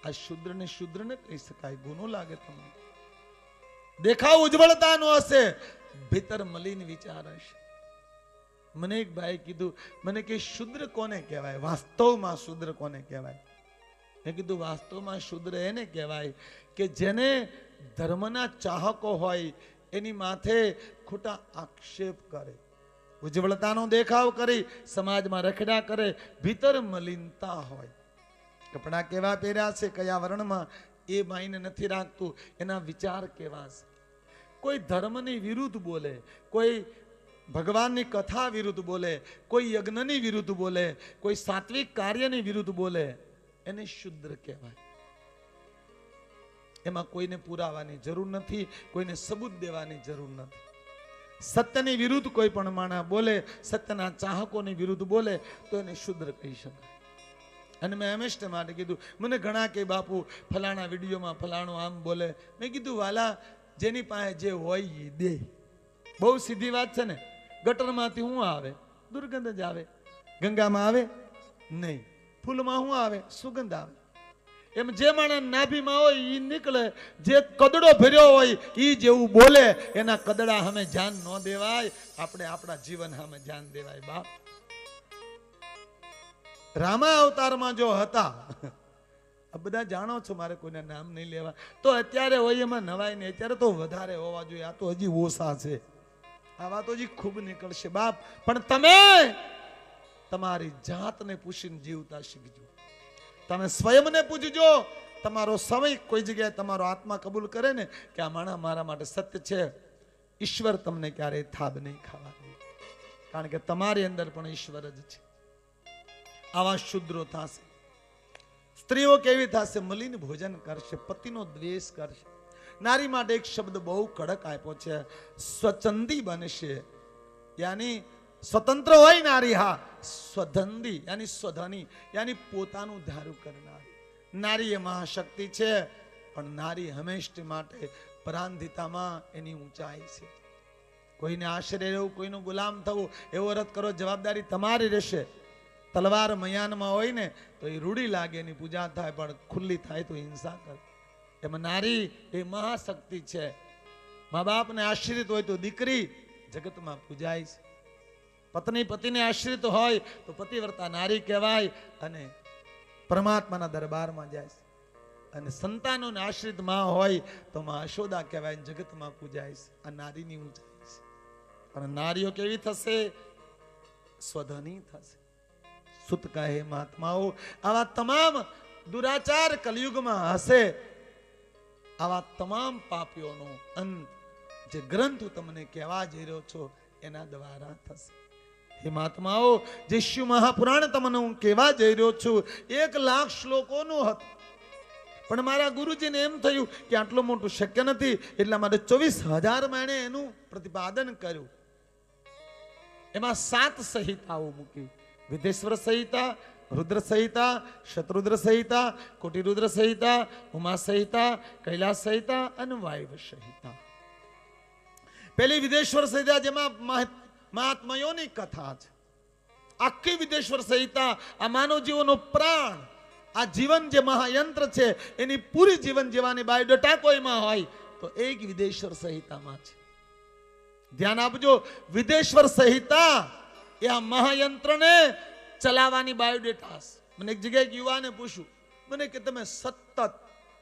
આ શુદ્રને શુદ્ર ને કહી શકાય? ગુનો લાગે તમને? દેખાવ ઉજ્જવળતાનો હશે, ભીતર મલિન વિચાર હશે. મને એક ભાઈ કીધું, મને કે શુદ્ર કોને કહેવાય? વાસ્તવમાં શુદ્ર કોને કહેવાય? મેં કીધું વાસ્તવમાં શુદ્ર એને કહેવાય કે જેને ધર્મના ચાહકો હોય એની માથે ખોટા આક્ષેપ કરે, ઉજ્જવળતાનો દેખાવ કરી સમાજમાં રખડા કરે, ભીતર મલિનતા હોય. કપડા કેવા પહેર્યા છે, કયા વર્ણમાં, એ માઈને નથી રાખતું, એના વિચાર કેવા છે. કોઈ ધર્મની વિરુદ્ધ બોલે, કોઈ ભગવાનની કથા વિરુદ્ધ બોલે, કોઈ યજ્ઞની વિરુદ્ધ બોલે, કોઈ સાત્વિક કાર્યની વિરુદ્ધ બોલે, એને શુદ્ર કહેવાય. એમાં કોઈને પુરાવાની જરૂર નથી, કોઈને સબૂત દેવાની જરૂર નથી. સત્યની વિરુદ્ધ કોઈ પણ માણસ બોલે, સત્યના ચાહકોની વિરુદ્ધ બોલે તો એને શુદ્ર કહી શકાય. અને મેં હંમેશા માટે કીધું, મને ઘણા કે બાપુ ફલાણા વિડીયોમાં ફલાણું આમ બોલે. મેં કીધું વાલા, જેની પાસે જે હોય એ દે. બહુ સીધી વાત છે ને. ગટરમાંથી શું આવે? દુર્ગંધ જ આવે. ગંગામાં આવે નહીં. ફૂલમાં શું આવે? સુગંધ આવે. એમ જે માણસ નાભીમાં હોય એ નીકળે. જે કદડો ભર્યો હોય એ જેવું બોલે, એના કદડા સામે જાન ન દેવાય. આપણે આપણા જીવન સામે જાન દેવાય. બાપ રામા અવતારમાં જો હતા, આ બધા જાણો છો, મારે કોઈના નામ નહીં લેવા, તો અત્યારે હોય એમાં નવાય નહીં. અત્યારે તો વધારે હોવા જોઈએ, આ તો હજી ઓછા છે. આ વાતો હજી ખૂબ નીકળશે બાપ. પણ તમે તમારી જાતને પૂછીને જીવતા શીખજો. તમે સ્વયંને પૂછજો. તમારો સમય કોઈ જગ્યાએ તમારો આત્મા કબૂલ કરે ને કે આ માણસ મારા માટે સત્ય છે, ઈશ્વર તમને ક્યારેય થાબ નહીં ખાવા દે. કારણ કે તમારી અંદર પણ ઈશ્વર જ છે. આવા શુદ્રો થશે. સ્ત્રીઓ કેવી થશે? મલિન ભોજન કરશે, પતિનો દ્વેષ કરશે. નારી માટે એક શબ્દ બહુ કડક આપ્યો છે, સ્વચંદી બનશે. યાની સ્વતંત્ર હોય નારી, હા, સ્વધંદી યાની સ્વધની યાની પોતાનું ધારું કરનારી. નારી એ મહાશક્તિ છે, પણ નારી હંમેશા માટે પરાંધિતામાં એની ઊંચાઈ છે. કોઈને આશરે રહેવું, કોઈનું ગુલામ થવું, એવો અર્થ કરો, જવાબદારી તમારી રહેશે. તલવાર મયાનમાં હોય ને તો એ રૂડી લાગે, એની પૂજા થાય, પણ ખુલ્લી થાય તો હિંસા કરે. એમાં નારી એ મહાશક્તિ છે. મા બાપને આશ્રિત હોય તો દીકરી જગતમાં પૂજાય છે. પત્ની પતિને આશ્રિત હોય તો પતિવ્રતા નારી કહેવાય અને પરમાત્માના દરબારમાં જાય છે. અને સંતાનોને આશ્રિત માં હોય તો માં યશોદા કહેવાય, જગતમાં પૂજાય છે. આ નારીની ઊંચાઈ છે. પણ નારીઓ કેવી થશે? સ્વધની થશે. સુત કહે મહાત્માઓ, આવા તમામ દુરાચાર કલયુગમાં હશે. આવા તમામ પાપીઓનો અંત જે ગ્રંથ તમને કહેવા જઈ રહ્યો છો એના દ્વારા થશે. હે મહાત્માઓ, જે શિવ મહાપુરાણ તમને હું કહેવા જઈ રહ્યો છું 1,00,000 શ્લોકોનું હતું. પણ મારા ગુરુજીને એમ થયું કે આટલું મોટું શક્ય નથી, એટલા માટે 24,000 એણે એનું પ્રતિપાદન કર્યું. એમાં 7 સંહિતાઓ મૂકી. વિદેશ્વર સંહિતા, રુદ્ર સંહિતા, શતરુદ્ર સંહિતા, કોટિરુદ્ર સંહિતા, ઉમા સંહિતા, કૈલાસ સંહિતા અને વાયવ સંહિતા. પેલી વિદેશ્વર સંહિતા જેમાં મહાત્માઓની કથા છે. આખી વિદેશ્વર સંહિતા આ માનવ જીવનનો પ્રાણ, આ જીવન જે મહાયંત્ર છે એની પૂરી જીવન જીવવાની બાયોડેટા કોઈમાં હોય તો એક વિદેશ્વર સંહિતામાં છે. ધ્યાન આપજો, વિદેશ્વર સંહિતા એ આ મહાયંત્રને ચલાવવાની બાયોડેટા છે. મને એક જગ્યાએ એક યુવાને પૂછ્યું, મને કે તમે સતત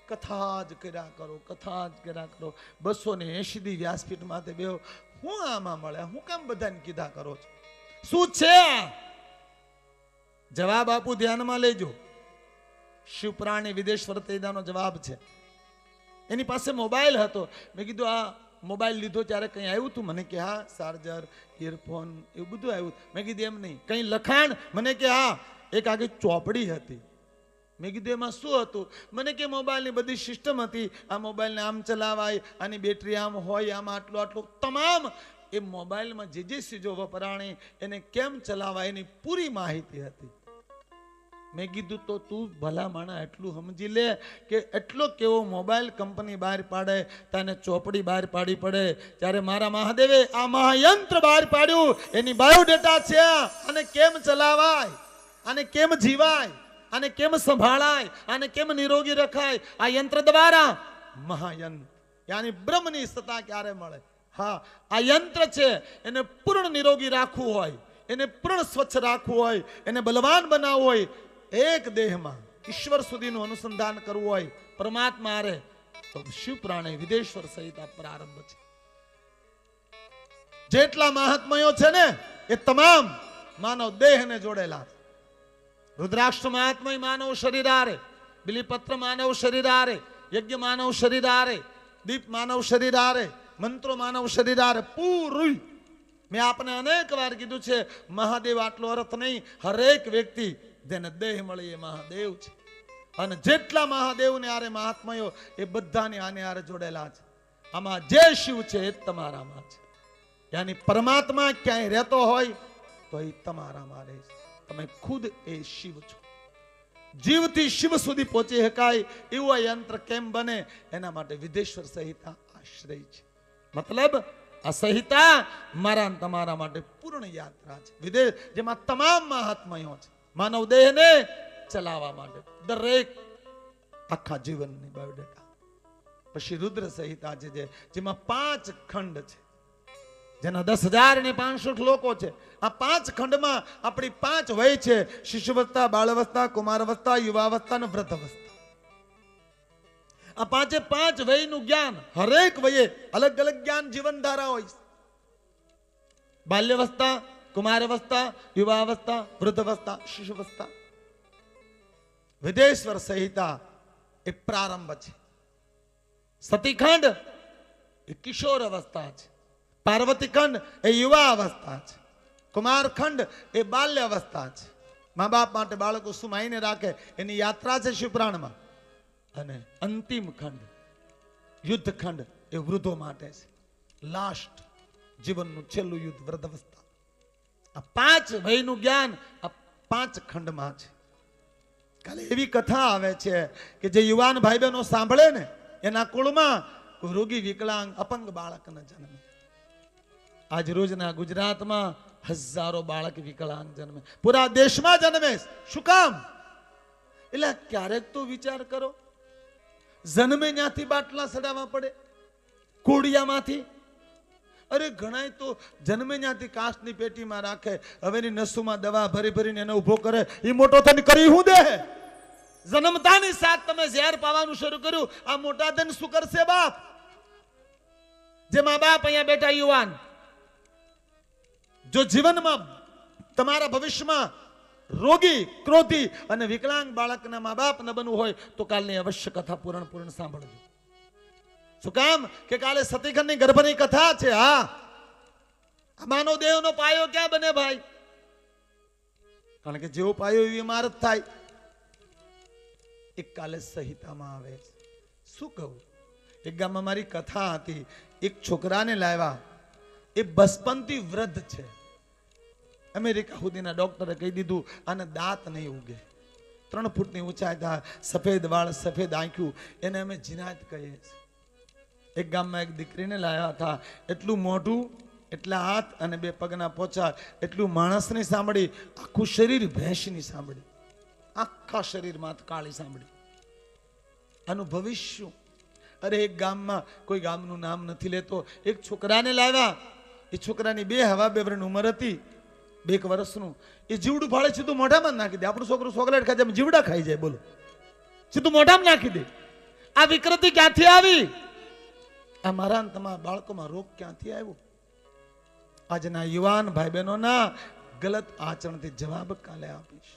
કથા જ કર્યા કરો, કથા જ કર્યા કરો, 280 દી વ્યાસપીઠ માથે બેહો, હું આમાં મળે, હું કેમ બધાને કીધા કરો છો, શું છે આ? જવાબ આપું, ધ્યાનમાં લેજો. શિવપુરાણી વિદેશ્વર સંહિતાનો જવાબ છે. એની પાસે મોબાઈલ હતો. મેં કીધું આ મોબાઈલ લીધો ત્યારે કંઈ આવ્યું તું? મને કે હા, ચાર્જર, ઇયરફોન એવું બધું આવ્યું. મેં કીધું એમ નહીં, કંઈ લખાણ? મને કે હા, એક આગળ ચોપડી હતી. મેં કીધું એમાં શું હતું? મને કે મોબાઈલની બધી સિસ્ટમ હતી, આ મોબાઈલને આમ ચલાવાય, આની બેટરી આમ હોય, આમાં આટલું આટલું તમામ એ મોબાઈલમાં જે જે ચીજો વપરાણી એને કેમ ચલાવાય એની પૂરી માહિતી હતી. મેં કીધું તો તું ભલા માણા એટલું સમજી લે કે એટલો કેવો મોબાઈલ કંપની બહાર પાડે, તને ચોપડી બહાર પાડી પડે, ત્યારે મારા મહાદેવે આ મહાયંત્ર બહાર પાડ્યું, એની બાયોડેટા છે. આને કેમ ચલાવાય, આને કેમ જીવાય, આને કેમ સંભાળાય, આને કેમ નિરોગી રખાય, આ યંત્ર દ્વારા મહાયંત્ર યાની બ્રહ્મની સત્તા ક્યારે મળે? હા, આ યંત્ર છે, એને પૂર્ણ નિરોગી રાખવું હોય, એને પૂર્ણ સ્વચ્છ રાખવું હોય, એને બલવાન બનાવવું હોય, એક દેહમાં ઈશ્વર સુધીનું અનુસંધાન કરવું હોય, પરમાત્મા આરે, તો શિવપુરાણી વિદેશ્વર સંહિતા પ્રારંભ છે. જેટલા મહાત્મયો છે ને એ તમામ માનવ દેહને જોડેલા છે. રુદ્રાક્ષ મહાત્મય માનવ શરીર આરે, બિલીપત્ર માનવ શરીર આરે, યજ્ઞ માનવ શરીર આરે, દીપ માનવ શરીર આરે, મંત્રો માનવ શરીર આરે, પૂરું. મેં આપને અનેક વાર કીધું છે, મહાદેવ આટલો અર્થ નહીં, હરેક વ્યક્તિ જેને દેહ મળે એ મહાદેવ છે. અને જેટલા મહાદેવને આરે મહાત્મયો એ બધાને આને આરે જોડેલા છે. આમાં જે શિવ છે એ તમારામાં છે. યાની પરમાત્મા ક્યાંય રહેતો હોય તો એ તમારામાં રહે છે. તમે ખુદ એ શિવ છો. જીવથી શિવ સુધી પહોંચી શકાય એવું આ યંત્ર કેમ બને, એના માટે વિદેશ્વર સંહિતા આશ્રય છે. મતલબ આ સંહિતા મારા તમારા માટે પૂર્ણ યાત્રા છે. વિદેશ જેમાં તમામ મહાત્મયો છે, માનવ દેહને ચલાવવા માટે દરેક આખા જીવનની બાયોડેટા. પછી રુદ્ર સંહિતા છે જેમાં 5 ખંડ છે, જેના 10,500 શ્લોકો છે. આ 5 ખંડમાં આપણી 5 વય છે: શિશુવસ્થા, બાળવસ્થા, કુમારવસ્થા, યુવાવસ્થા અને વૃદ્ધાવસ્થા. આ 5 વયનું જ્ઞાન, હરેક વયે અલગ અલગ જ્ઞાન જીવન ધારા હોય. બાલ્યવસ્થા, કુમારવસ્થા, યુવાવસ્થા, વૃદ્ધાવસ્થા, શિશુવસ્થા. વિદેશ્વર સંહિતા એ પ્રારંભ છે. સતીખંડ એ કિશોર અવસ્થા છે, પાર્વતી ખંડ એ યુવા અવસ્થા છે, કુમાર ખંડ એ બાલ્ય અવસ્થા છે. મા બાપ માટે બાળકો સુમાઈને રાખે એની યાત્રા છે શિવપુરાણમાં. અને અંતિમ ખંડ યુદ્ધ ખંડ એ વૃદ્ધો માટે છે. લાસ્ટ જીવનનું છેલ્લું યુદ્ધ વૃદ્ધાવસ્થા. આ 5 વયનું જ્ઞાન આ 5 ખંડમાં છે. કાલે એવી કથા આવે છે કે જે યુવાન ભાઈ બહેનો સાંભળે ને એના કુળમાં રોગી, વિકલાંગ, અપંગ બાળકના જન્મે. આજ રોજના ગુજરાતમાં હજારો બાળક વિકલાંગ જન્મે, પૂરા દેશમાં જન્મે. શું કામ? એટલે ક્યારેક તો વિચાર કરો, જન્મે ત્યાંથી બાટલા સડાવવા પડે, કોડિયામાંથી. અરે ઘણાય તો જન્મે ત્યાંથી કાચની પેટીમાં રાખે, હવેની નસુમાં દવા ભરી ભરીને એને ઉભો કરે. એ મોટો થઈને કરી હું દે? જન્મતાની સાથ તમે ઝેર પાવાનું શરૂ કર્યું. આ મોટા થઈને શું કરશે બાપ? જે મા બાપ અહીંયા બેઠા યુવાન, જો જીવનમાં તમારા ભવિષ્યમાં રોગી, ક્રોધી અને વિકલાંગ બાળકના મા બાપ ન બનવું હોય તો કાલની અવશ્ય કથા પૂર્ણ સાંભળજો. શું કામ? કે કાલે સતીખંડની ગર્ભની કથા છે. હા, આ માનવ દેહનો પાયો ક્યાં બને ભાઈ? કારણ કે જેવો પાયો એવી ઇમારત થાય. એક કાલે સંહિતામાં આવે છે. શું કહું, એક ગામમાં મારી કથા હતી. એક છોકરાને લાવ્યા, એ બસપંથી વૃદ્ધ છે. અમેરિકા સુધીના ડોક્ટરે કહી દીધું આને દાંત નહીં ઉગે, 3 ફૂટની ઊંચાઈ થાય, સફેદ વાળ, સફેદ આંખ્યું. એને અમે જીનાત કહીએ છીએ. એક ગામમાં એક દીકરીને લાવ્યા હતા. એટલું મોઢું એટલા હાથ અને 2 પગના પોચા, એટલું માણસની સાંભળી, આખું શરીર ભેંસની સાંભળી, આખા શરીરમાં કાળી સાંભળી. આનું ભવિષ્ય શું? અરે એક ગામમાં, કોઈ ગામનું નામ નથી લેતો, એક છોકરાને લાવ્યા. એ છોકરાની 2 હવા 2 વર્ષની ઉંમર હતી, 2 વર્ષનું. એ જીવડું ફાળે સીધું મોઢામાં જ નાખી દે. આપણું છોકરું ચોકલેટ ખાય છે, જીવડા ખાઈ જાય, બોલો, સીધું મોઢામાં નાખી દે. આ વિકૃતિ ક્યાંથી આવી? આ મારા ને તમારા બાળકોમાં રોગ ક્યાંથી આવ્યો? આજના યુવાન ભાઈ બહેનોના ગલત આચરણથી જવાબ કાલે આપીશ.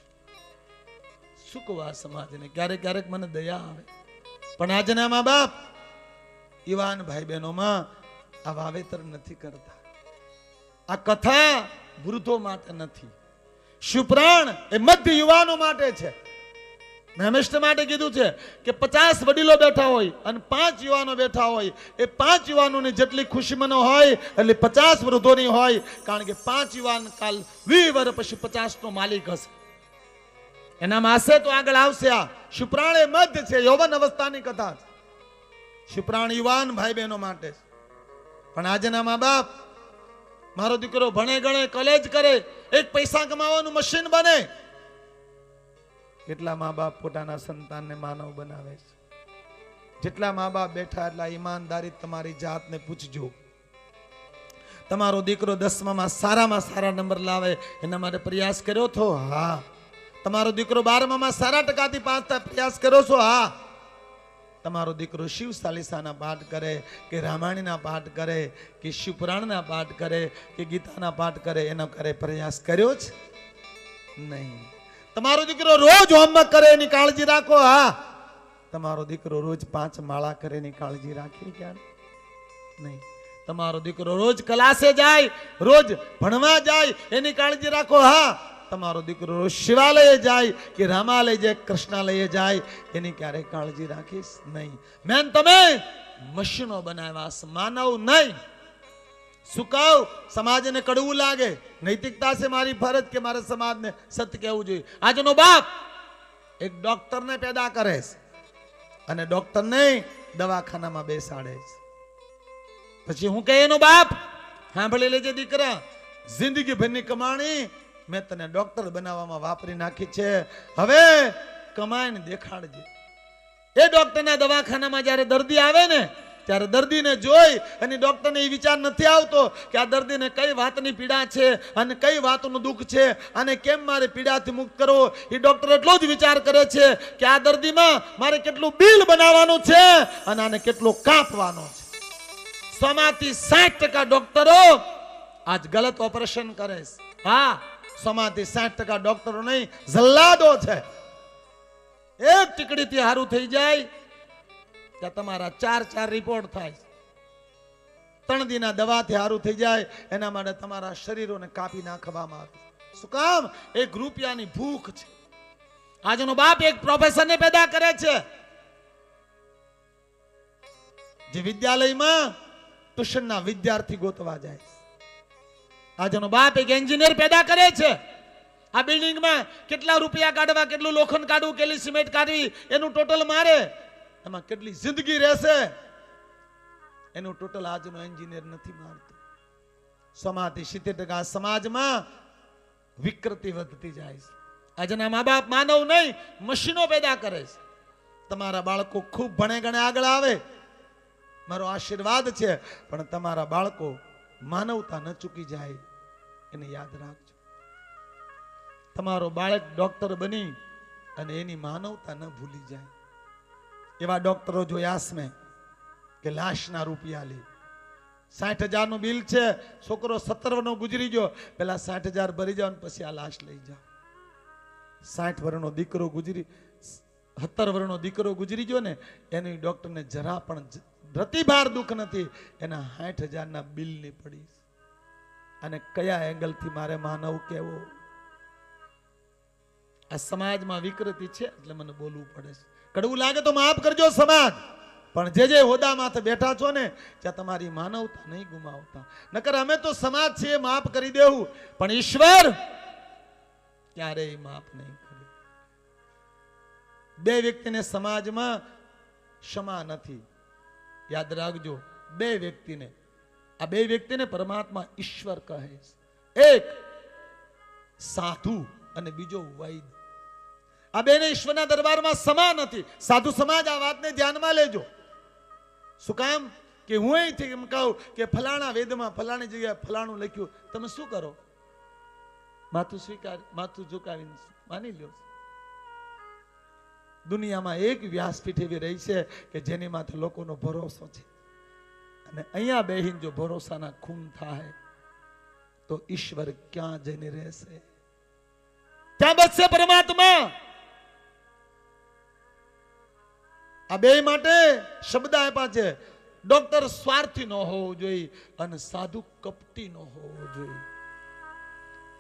શું કહું આ સમાજને? ક્યારેક ક્યારેક મને દયા આવે, પણ આજના મા બાપ યુવાન ભાઈ બહેનોમાં આ વાવેતર નથી કરતા. આ કથા વૃદ્ધો માટે નથી, શિવપુરાણ એ મધ્ય યુવાનો માટે છે. મેં હંમેશા માટે કીધું છે કે 50 વડીલો બેઠા હોય અને 5 યુવાનો બેઠા હોય, એ 5 યુવાનોની જેટલી ખુશી મને હોય એટલે 50 વૃદ્ધોની હોય. કારણ કે 5 યુવાન કાલ 20 વર્ષ પછી 50 નો માલિક હશે. એના માસે તો આગળ આવશે. આ શિવપુરાણ એ મધ્ય છે, યૌવન અવસ્થાની કથા છે. શિવપુરાણ યુવાન ભાઈ બહેનો માટે છે. પણ આજના મા બાપ, મારો દીકરો ભણે ગણે કોલેજ કરે, એક પૈસા કમાવાનું મશીન બને. કેટલા મા બાપ પોતાના સંતાનને માનવ બનાવે છે? જેટલા મા બાપ બેઠા એટલા ઈમાનદારી તમારી જાતને પૂછજો. તમારો દીકરો 10માં સારામાં સારા નંબર લાવે એના માટે પ્રયાસ કર્યો છો? હા. તમારો દીકરો 12માં સારા ટકાથી પાસ થાય પ્રયાસ કર્યો છો? હા. તમારો દીકરો શિવ ચાલીસાના પાઠ કરે કે રામાયણના પાઠ કરે કે શિવપુરાણના પાઠ કરે કે ગીતાના પાઠ કરે એનો કરે પ્રયાસ કર્યો છે? નહીં. તમારો દીકરો રોજ હોમવર્ક કરે એની કાળજી રાખો? હા. તમારો દીકરો રોજ 5 માળા કરે એની કાળજી રાખી ક્યારે? નહીં. તમારો દીકરો રોજ ક્લાસે જાય, રોજ ભણવા જાય એની કાળજી રાખો? હા. તમારો દીકરો રોજ શિવાલય જાય કે રામાલય જાય, કૃષ્ણાલય જાય એની ક્યારે કાળજી રાખીશ? નહીં. મેન તમે મશીનો બનાવ્યા, માનવ નહીં. શું કહું? સમાજને કડવું લાગે, નૈતિકતા છે મારી ફરજ કે મારા સમાજને સત્ય કહેવું જોઈએ. આજનો બાપ એક ડોક્ટરને પેદા કરે છે અને ડોક્ટરને દવાખાનામાં બેસાડે છે. પછી હું કહે એનો બાપ, સાંભળી લેજે દીકરા, જિંદગી ભરની કમાણી મેં તને ડોક્ટર બનાવવામાં વાપરી નાખી છે, હવે કમાઈને દેખાડજે. એ ડોક્ટરના દવાખાનામાં જ્યારે દર્દી આવે ને, ત્યારે દર્દીને જોઈ અને ડોક્ટરને એ વિચાર નથી આવતો કે આ દર્દીને કઈ વાતની પીડા છે અને કઈ વાતનું દુઃખ છે અને કેમ મારે પીડાથી મુક્ત કરવો. એ ડોક્ટર એટલો જ વિચાર કરે છે કે આ દર્દીમાં મારે કેટલું બિલ બનાવવાનું છે અને આને કેટલું કાપવાનો છે. 100માંથી 60% ડોક્ટરો આજ ગલત ઓપરેશન કરે છે. હા, 100માંથી 60% ડોક્ટરો નહીં, જલ્લાદો છે. એક ટીકડીથી હારું થઈ જાય ત્યાં તમારા 4 રિપોર્ટ થાય. 3 દિનના દવાથી હારું થઈ જાય એના માટે તમારા શરીરોને કાપી નાખવામાં આવે. શું કામ? 1 રૂપિયાની ભૂખ છે. આજનો બાપ એક પ્રોફેસરને પેદા કરે છે જે વિદ્યાલયમાં ટ્યુશનના વિદ્યાર્થી ગોતવા જાય. આજનો બાપ એક એન્જિનિયર પેદા કરે છે. આ બિલ્ડિંગમાં કેટલા રૂપિયા કાઢવા, કેટલું લોખંડ કાઢવું, કેટલી સિમેન્ટ કાઢવી, એનું ટોટલ મારે, એમાં કેટલી જિંદગી રહેશે એનું ટોટલ આજનો એન્જિનિયર નથી મારતો. 100માંથી 70% સમાજમાં વિકૃતિ વધતી જાય છે. આજના મા બાપ માનવ નહીં, મશીનો પેદા કરે છે. તમારા બાળકો ખૂબ ભણે ગણે આગળ આવે, મારો આશીર્વાદ છે, પણ તમારા બાળકો માનવતા ન ચૂકી જાય એને યાદ રાખજો. તમારો બાળક ડોક્ટર બની અને એની માનવતા ન ભૂલી જાય. એવા ડોક્ટરો જોયા છે મેં કે લાશના રૂપિયા લે. 60,000 નું બિલ છે, છોકરો 17 વર્ષનો ગુજરી ગયો, પેલા 60,000 ભરી જાવ પછી આ લાશ લઈ જાઓ. 60 વર્ષનો દીકરો ગુજરી, 17 વર્ષનો દીકરો ગુજરી ગયો ને, એની ડોક્ટરને જરા પણ રતિભાર દુઃખ નથી, એના 60,000 બિલની પડી. અને કયા એંગલથી મારે માનવ કેવો? આ સમાજમાં વિકૃતિ છે એટલે મને બોલવું પડે છે. કડવું લાગે તો માફ કરજો સમાજ, પણ જે હોદા માથે બેઠા છો ને ત્યાં તમારી માનવતા નહીં ગુમાવતા. નકર અમે તો સમાજ છીએ, માફ કરી દેવું, પણ ઈશ્વર ક્યારેય માફ નહીં કરે. 2 વ્યક્તિને સમાજમાં ક્ષમા નથી. યાદ રાખજો, 2 વ્યક્તિને આ બે વ્યક્તિને પરમાત્મા ઈશ્વર કહે છે. એક સાધુ અને બીજો વૈદ. આ બેને ઈશ્વરના દરબારમાં સમા નથી. સાધુ સમાજ આ વાતને ધ્યાનમાં લેજો. શું કામ કે હું અહીંથી એમ કહું કે ફલાણા વેદમાં ફલાણી જગ્યાએ ફલાણું લખ્યું, તમે શું કરો? માથું ઝુકાવીને માની લ્યો. દુનિયામાં એક વ્યાસપીઠ એવી રહી છે કે જેની માથે લોકોનો ભરોસો છે, અને અહીંયા બેહીન જો ભરોસાના ખૂન થાય તો ઈશ્વર ક્યાં જઈને રહેશે? ક્યાં બચશે પરમાત્મા? આ બે માટે શબ્દ આપ્યા છે. ડોક્ટર સ્વાર્થી ન હોવો જોઈએ અને સાધુ કપટી ન હોવો જોઈએ.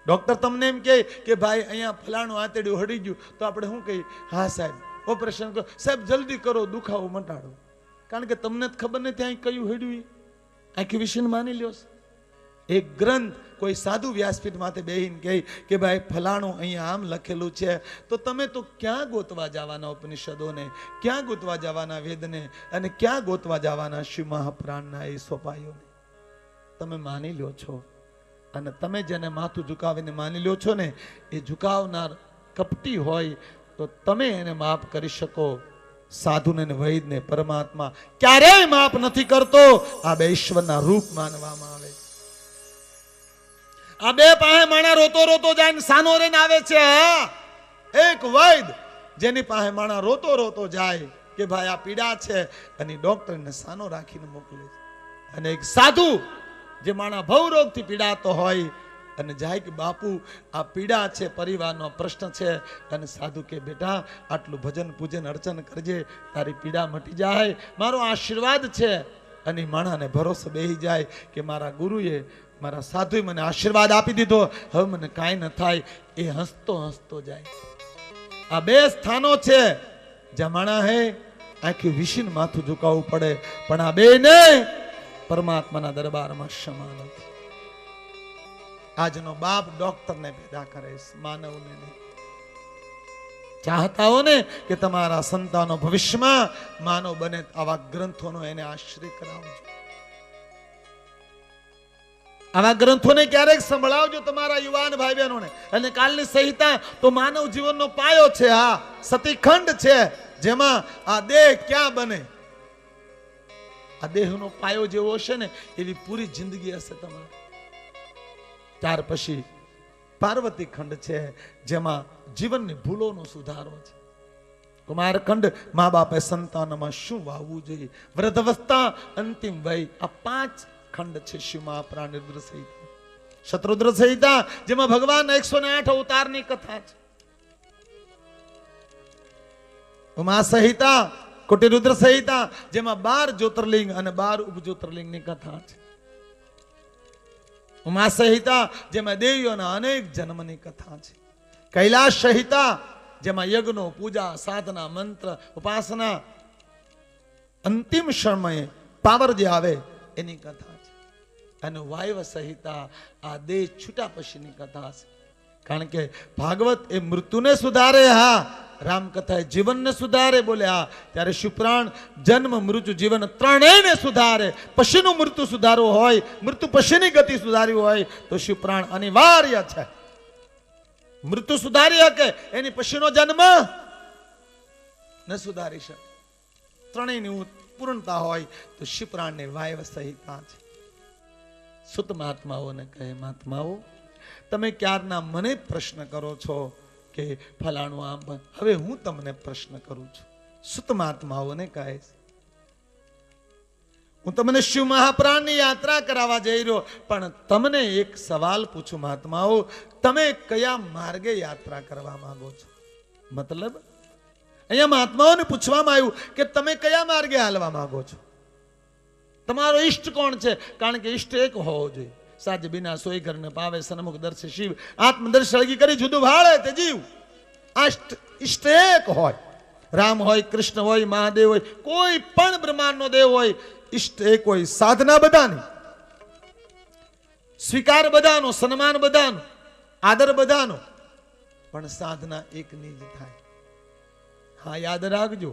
ડોક્ટર તમને એમ કે ભાઈ અહીંયા ફલાણું આંતરડું હડી ગયું તો આપણે શું કહીએ? હા સાહેબ ઓપરેશન કરો, સાહેબ જલ્દી કરો, દુખાવો મટાડો. કારણ કે તમને ખબર નથી અહીં કયું હડ્યું. આખી વિષય માની લ્યો. એક ગ્રંથ કોઈ સાધુ વ્યાસપીઠ માથે બેહીને કહે કે ભાઈ ફલાણું અહીંયા આમ લખેલું છે, તો તમે તો ક્યાં ગોતવા જવાના ઉપનિષદોને, ક્યાં ગોતવા જવાના વેદને, અને ક્યાં ગોતવા જવાના શિવ મહાપ્રાણના એ સોપાઈઓને? તમે માની લ્યો છો, અને તમે જેને માથું ઝુકાવીને માની લ્યો છો ને, એ ઝુકાવનાર કપટી હોય તો તમે એને માફ કરી શકો. સાધુને ને વૈદને પરમાત્મા ક્યારેય માફ નથી કરતો. આ બે ઈશ્વરના રૂપ માનવામાં આવે. આ બે પાસે માણા રોતો રોતો જાય ને સાનો રહીને આવે છે. એક વૈદ જેની પાસે માણા રોતો રોતો જાય કે ભાઈ આ પીડા છે, અને ડોક્ટરને સાનો રાખીને મોકલે છે. અને એક સાધુ જે માણા ભવરોગથી પીડાતો હોય અને જાય કે બાપુ આ પીડા છે, પરિવારનો પ્રશ્ન છે, અને સાધુ કે બેટા આટલું ભજન પૂજન અર્ચન કરજે, તારી પીડા મટી જાય, મારો આશીર્વાદ છે. અને માણાને ભરોસો બેહી જાય કે મારા ગુરુએ, મારા સાધુએ મને આશીર્વાદ આપી દીધો, હવે મને કાંઈ ન થાય. એ હસતો હસતો જાય. આ બે સ્થાનો છે જ્યાં માણા હે આખી વિશીન માથું ઝુકાવવું પડે, પણ આ બે ને પરમાત્માના દરબારમાં ક્ષમા નથી. આજનો બાપ ડોક્ટરને પેદા કરે, માનવને નહીં. ચાહતા હો ને કે તમારા સંતાનો ભવિષ્યમાં માનવ બને, આવા ગ્રંથોનો એને આશ્રય કરાવજો. આવા ગ્રંથોને ક્યારેક સંભળાવજો તમારા યુવાન ભાઈ બહેનોને. અને કાલની સંહિતા તો માનવ જીવનનો પાયો છે. હા, સતીખંડ છે જેમાં આ દેહ ક્યાં બને, આ દેહનો પાયો જેવો હશે ને એવી પૂરી જિંદગી હશે તમારી. ત્યાર પછી પાર્વતી ખંડ છે જેમાં જીવનની ભૂલોનો સુધારો છે. કુમારખંડ મા બાપે સંતાનમાં શું વાવવું જોઈએ, વૃદ્ધાવસ્થા, અંતિમ વય, આ 5 ખંડ છે શિવ મહાપ્રાણ રુદ્ર સંહિતા. શત્રુદ્ર સંહિતા જેમાં ભગવાન 108 અવતારની કથા છે. ઉમા સંહિતા, કોટિરુદ્ર સંહિતા જેમાં 12 જ્યોતિર્લિંગ અને 12 ઉપજ્યોતિર્લિંગની કથા છે. ઉમા સંહિતા જેમાં દેવીઓના અનેક જન્મની કથા છે. કૈલાશ સંહિતા જેમાં યજ્ઞો, પૂજા, સાધના, મંત્ર, ઉપાસના, અંતિમ સમયે પાવર જે આવે એની કથા છે. અને વાયવ સંહિતા આ દેહ છૂટા પછીની કથા છે. કારણ કે ભાગવત એ મૃત્યુને સુધારે, હા, રામકથા એ જીવનને સુધારે. બોલે હા, ત્યારે શિવપુરાણ જન્મ, મૃત્યુ, જીવન ત્રણેયને સુધારે. પછીનું મૃત્યુ સુધારવું હોય, મૃત્યુ પછીની ગતિ સુધારવી હોય તો શિવપુરાણ અનિવાર્ય છે. મૃત્યુ સુધારી શકે, એની પછીનો જન્મ ન સુધારી શકે. ત્રણેયની પૂર્ણતા હોય તો શિવપુરાણની વાયવ સંહિતા છે. સુત મહાત્માઓને કહે, મહાત્માઓ તમે ક્યારના મને પ્રશ્ન કરો છો કે ફલાણું આમ. હવે હું તમને પ્રશ્ન કરું છું. સુત મહાત્માઓને કહે, હું તમને શિવ મહાપ્રાણની યાત્રા કરાવવા જઈ રહ્યો, પણ તમને એક સવાલ પૂછું મહાત્માઓ, તમે કયા માર્ગે યાત્રા કરવા માંગો છો? મતલબ અહીંયા મહાત્માઓને પૂછવામાં આવ્યું કે તમે કયા માર્ગે હાલવા માંગો છો, તમારો ઈષ્ટ કોણ છે? કારણ કે ઈષ્ટ એક હોવો જોઈએ. સાજ બિના સોઈ ઘર ને પાવે, સન્મુખ દર્શે શિવ, આત્મદર્શ અળગી કરી જુદું ભાળે તે જીવ. આ ઈષ્ટ એક હોય. રામ હોય, કૃષ્ણ હોય, મહાદેવ હોય, કોઈ પણ બ્રહ્માંડનો દેવ હોય, ઈષ્ટ એક હોય. સાધના બધાની, સ્વીકાર બધાનો, સન્માન બધાનો, આદર બધાનો, પણ સાધના એકની જ થાય. હા, યાદ રાખજો,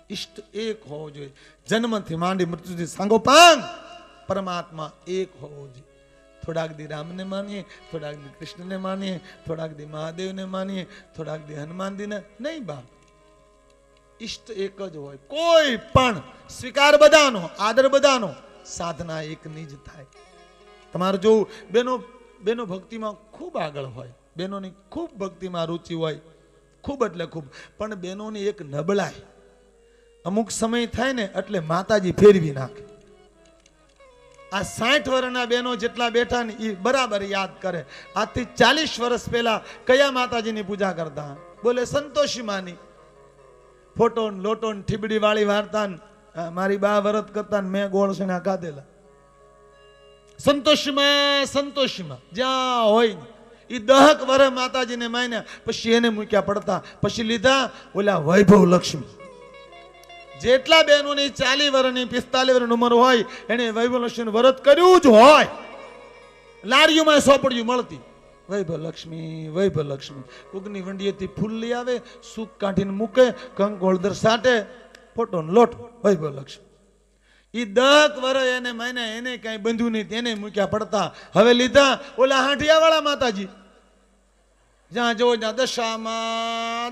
ઈષ્ટ એક હોવો જોઈએ. જન્મથી માંડી મૃત્યુથી સાંગોપાંગ પરમાત્મા એક હોવો જોઈએ. થોડાક દી રામને માનીએ, થોડાક દી કૃષ્ણને માનીએ, થોડાક દી મહાદેવને માનીએ, થોડાક દી હનુમાનજીને નહીં બાપ. ઈષ્ટ એક જ હોય. કોઈ પણ સ્વીકાર બધાનો, આદર બધાનો, સાધના એકની જ થાય. તમારે જોવું બેનો ભક્તિમાં ખૂબ આગળ હોય, બેનોની ખૂબ ભક્તિમાં રુચિ હોય, ખૂબ એટલે ખૂબ. પણ બેનોની એક નબળાઈ, અમુક સમય થાય ને એટલે માતાજી ફેરવી નાખે. આ 60 વર્ષના બહેનો જેટલા બેઠા ને એ બરાબર યાદ કરે. આજથી 40 વર્ષ પહેલા કયા માતાજીની પૂજા કરતા? બોલે સંતોષી માની. ફોટો લોટો ઠીબડી વાળી વાર્તા, મારી બા વરત કરતા મેં ગોળ છે ખાધેલા. સંતોષીમાં જ્યાં હોય એ 10 વર્ષ માતાજીને માન્યા, પછી એને મૂક્યા પડતા, પછી લીધા ઓલા વૈભવ લક્ષ્મી. જેટલા બહેનોની 40 વર્ષની 45 વર્ષની ઉંમર હોય એને વૈભવ લક્ષ્મીનું વ્રત કર્યું જ હોય. લારીઓમાં સોપડીયું મળતી, વૈભવ લક્ષ્મી. કોકની વંડીએથી ફૂલ લઈ આવે, સૂક કાઢીને મૂકે, કંક હળદર સાટે, ફોટો લોટ, વૈભવ લક્ષ્મી. એ 10 વર્ષ એને માન્યા, એને કઈ બંધ્યું નહીં, તેને મૂક્યા પડતા. હવે લીધા ઓલા હાંઠિયા વાળા માતાજી, જ્યાં જોવો ત્યાં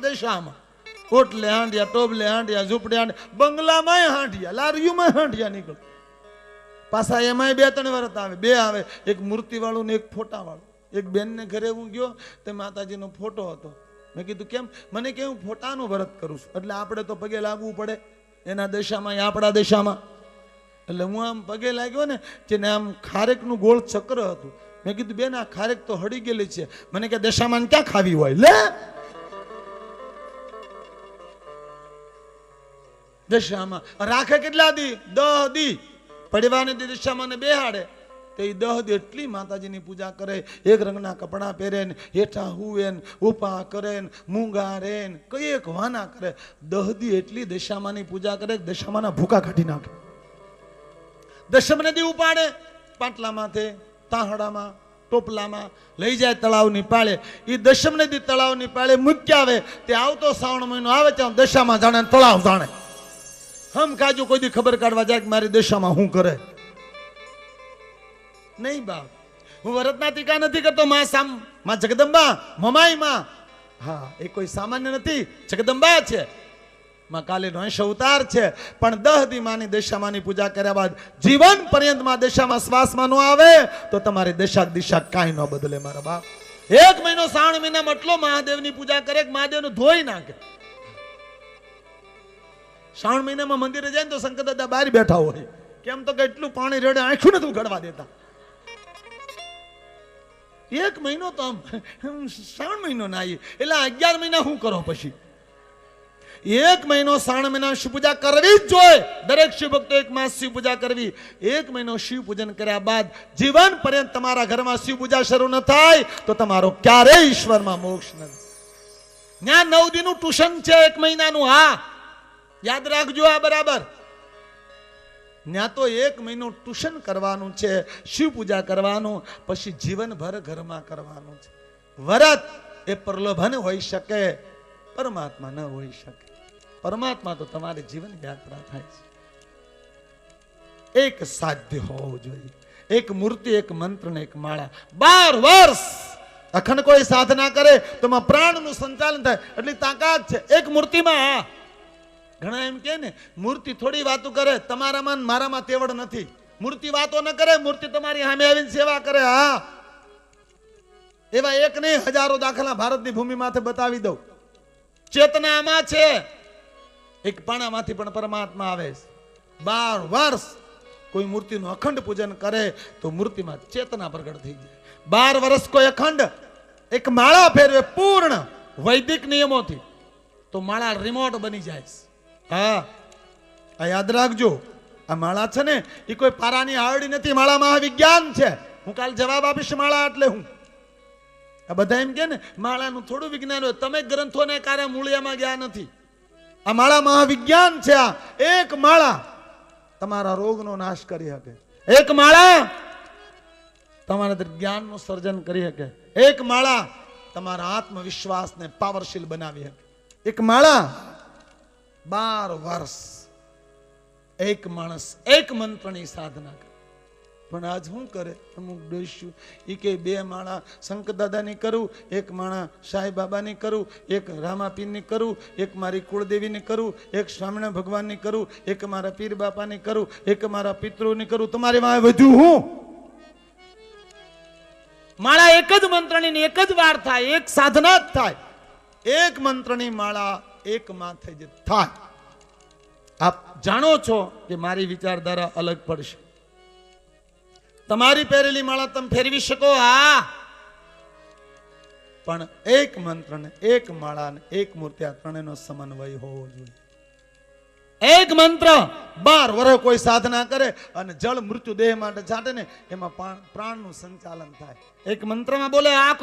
દશામાં ઓટલે હાંડિયા, ટોબલે હાંડિયા, ઝૂંપડે હાંડિયા, બંગલામાં હાંડિયા, લારીઓમાં હાંડિયા નીકળે. પાછા એમાંય 2-3 વર્ષ આવે, 2 આવે, એક મૂર્તિ વાળું ને એક ફોટા વાળું. એક બેનને ઘરે હું ગયો તે માતાજીનો ફોટો હતો. મેં કીધું કેમ? મને કે હું ફોટાનું વ્રત કરું છું, એટલે આપણે તો પગે લાગવું પડે, એના દશામાં આપણા દશામાં. એટલે હું આમ પગે લાગ્યો ને, જેને આમ ખારેકનું ગોળ ચક્ર હતું. મેં કીધું બેન આ ખારેક તો હળી ગયેલી છે. મને કે દશામાં ક્યાં ખાવી હોય? લે દશામાં રાખે કેટલા દી? 10 દી. પડવાની દશામાં બેહાડે તો એ 10 દી એટલી માતાજીની પૂજા કરે. એક રંગના કપડા પહેરે ને હેઠા હુવે ને ઉપા કરે ને મૂંગા રે ને કઈ એક વાના કરે. 10 દી એટલી દશામાની પૂજા કરે, દશામાના ભૂકા કાઢી નાખે. દશમને દી ઉપાડે, પાટલા માથે, તાહડામાં, ટોપલામાં લઈ જાય તળાવની પાળે. એ દશમને દી તળાવની પાળે મૂક્યા આવે. તે આવતો શ્રાવણ મહિનો આવે ત્યાં દશામાં જાણે, તળાવ જાણે. હમ કાજુ કોઈ દી ખબર કાઢવા જાય કે મારી દશામાં શું કરે? નહીં બાપ, હું વરતના ટીકા નથી કરતો. માં જગદંબા, મમાઈ માં, હા એ કોઈ સામાન્ય નથી, જગદંબા છે. માં કાલીનો અંશ અવતાર છે. પણ 10 દી માની દશામાની પૂજા કર્યા બાદ જીવન પર્યંતમાં દશામાં શ્વાસમાં ન આવે તો તમારી દિશા કાંઈ ન બદલે મારા બાપ. 1 મહિનો શ્રાવણ મહિનામાં એટલો મહાદેવની પૂજા કરે કે મહાદેવનું ધોઈ નાખે. શ્રાવણ મહિનામાં મંદિરે જાય ને તો શંકર દાદા બહાર બેઠા હોય. કેમ તો કે એટલું પાણી રેડે, આંખું નથી ઉઘાડવા દેતા. 1 મહિનો તો આમ શ્રાવણ મહિનો ના આવી એટલે 11 મહિના શું કરો? પછી 1 મહિનો શ્રાવણ મહિના શિવ પૂજા કરવી જ જોઈએ. દરેક શિવ ભક્તો 1 માસ શિવ પૂજા કરવી. 1 મહિનો શિવ પૂજન કર્યા બાદ જીવન પર્યંત તમારા ઘરમાં શિવ પૂજા શરૂ ન થાય તો તમારો ક્યારેય ઈશ્વરમાં મોક્ષ નથી. ત્યાં 9 દીનું ટ્યુશન છે 1 મહિનાનું. હા યાદ રાખજો આ બરાબર. ત્યાં તો 1 મહિનો ટ્યુશન કરવાનું છે, શિવ પૂજા કરવાનું, પછી જીવનભર ઘરમાં કરવાનું છે. વ્રત એ પ્રલોભન હોઈ શકે, પરમાત્મા ન હોઈ શકે. પરમાત્મા તો તમારી જીવન યાત્રા થાય છે. એક સાધ્ય હોવું જોઈએ, એક મૂર્તિ, એક મંત્ર ને એક માળા. 12 વર્ષ અખંડ કોઈ સાધના કરે તો એમાં પ્રાણનું સંચાલન થાય એટલી તાકાત છે એક મૂર્તિમાં. ઘણા એમ કે ને મૂર્તિ થોડી વાતો કરે, તમારામાં મારામાં તેવડ નથી. મૂર્તિ વાતો ન કરે, મૂર્તિ તમારી સામે આવીને સેવા કરે. હા એવા એક નહીં, હજારો દાખલા ભારતની ભૂમિ માથે બતાવી દઉં. ચેતનામાં છે, એક પાણામાંથી પણ પરમાત્મા આવે. 12 વર્ષ કોઈ મૂર્તિનું અખંડ પૂજન કરે તો મૂર્તિમાં ચેતના પ્રગટ થઈ જાય. 12 વર્ષ કોઈ અખંડ એક માળા ફેરવે પૂર્ણ વૈદિક નિયમોથી તો માળા રિમોટ બની જાય. હા આ યાદ રાખજો. આ માળા છે ને એ કોઈ પારાની આવડી નથી, માળામાં વિજ્ઞાન છે. હું કાલ જવાબ આપીશ માળા એટલે હું. આ બધા એમ કે ને માળાનું થોડું વિજ્ઞાન હોય, તમે ગ્રંથોને કારણે મૂળિયામાં ગયા નથી. આ માળા મહાવિજ્ઞાન છે. આ એક માળા તમારા રોગનો નાશ કરી શકે, એક માળા તમારા જ્ઞાનનું સર્જન કરી શકે, એક માળા તમારા આત્મવિશ્વાસને પાવરશીલ બનાવી શકે. એક માળા 12 વર્ષ એક માણસ એક મંત્રની સાધના કરે. પણ આજ શું કરે અમુક ડોસ્યું ઈ કે બે માળા શંકર દાદાની કરું, એક માળા સાંઈ બાબાની કરું, એક રામાપીરની કરું, એક મારી કુળદેવીની કરું, એક સ્વામિનારાયણ ભગવાનની કરું, એક મારા પીર બાપાની કરું, એક મારા પિતૃની કરું. તમારી વાંહે વધ્યું હું? માળા એક જ મંત્રની ને એક જ વાર થાય, એક સાધના જ થાય. એક મંત્રની માળા એક માથે જ થાય. આપ જાણો છો કે મારી વિચારધારા અલગ પડશે. તમારી પહેરેલી માળા તમે ફેરવી શકો, હા, પણ એક મંત્ર ને એક માળા ને એક મૂર્તિ આ ત્રણેયનો સમન્વય હોવો જોઈએ. એક મંત્ર 12 વર્ષ કોઈ સાધના કરે અને જળ મૃત્યુ દેહ માટે છાંટે ને એમાં પ્રાણનું સંચાલન થાય. એક મંત્રમાં બોલે આંખ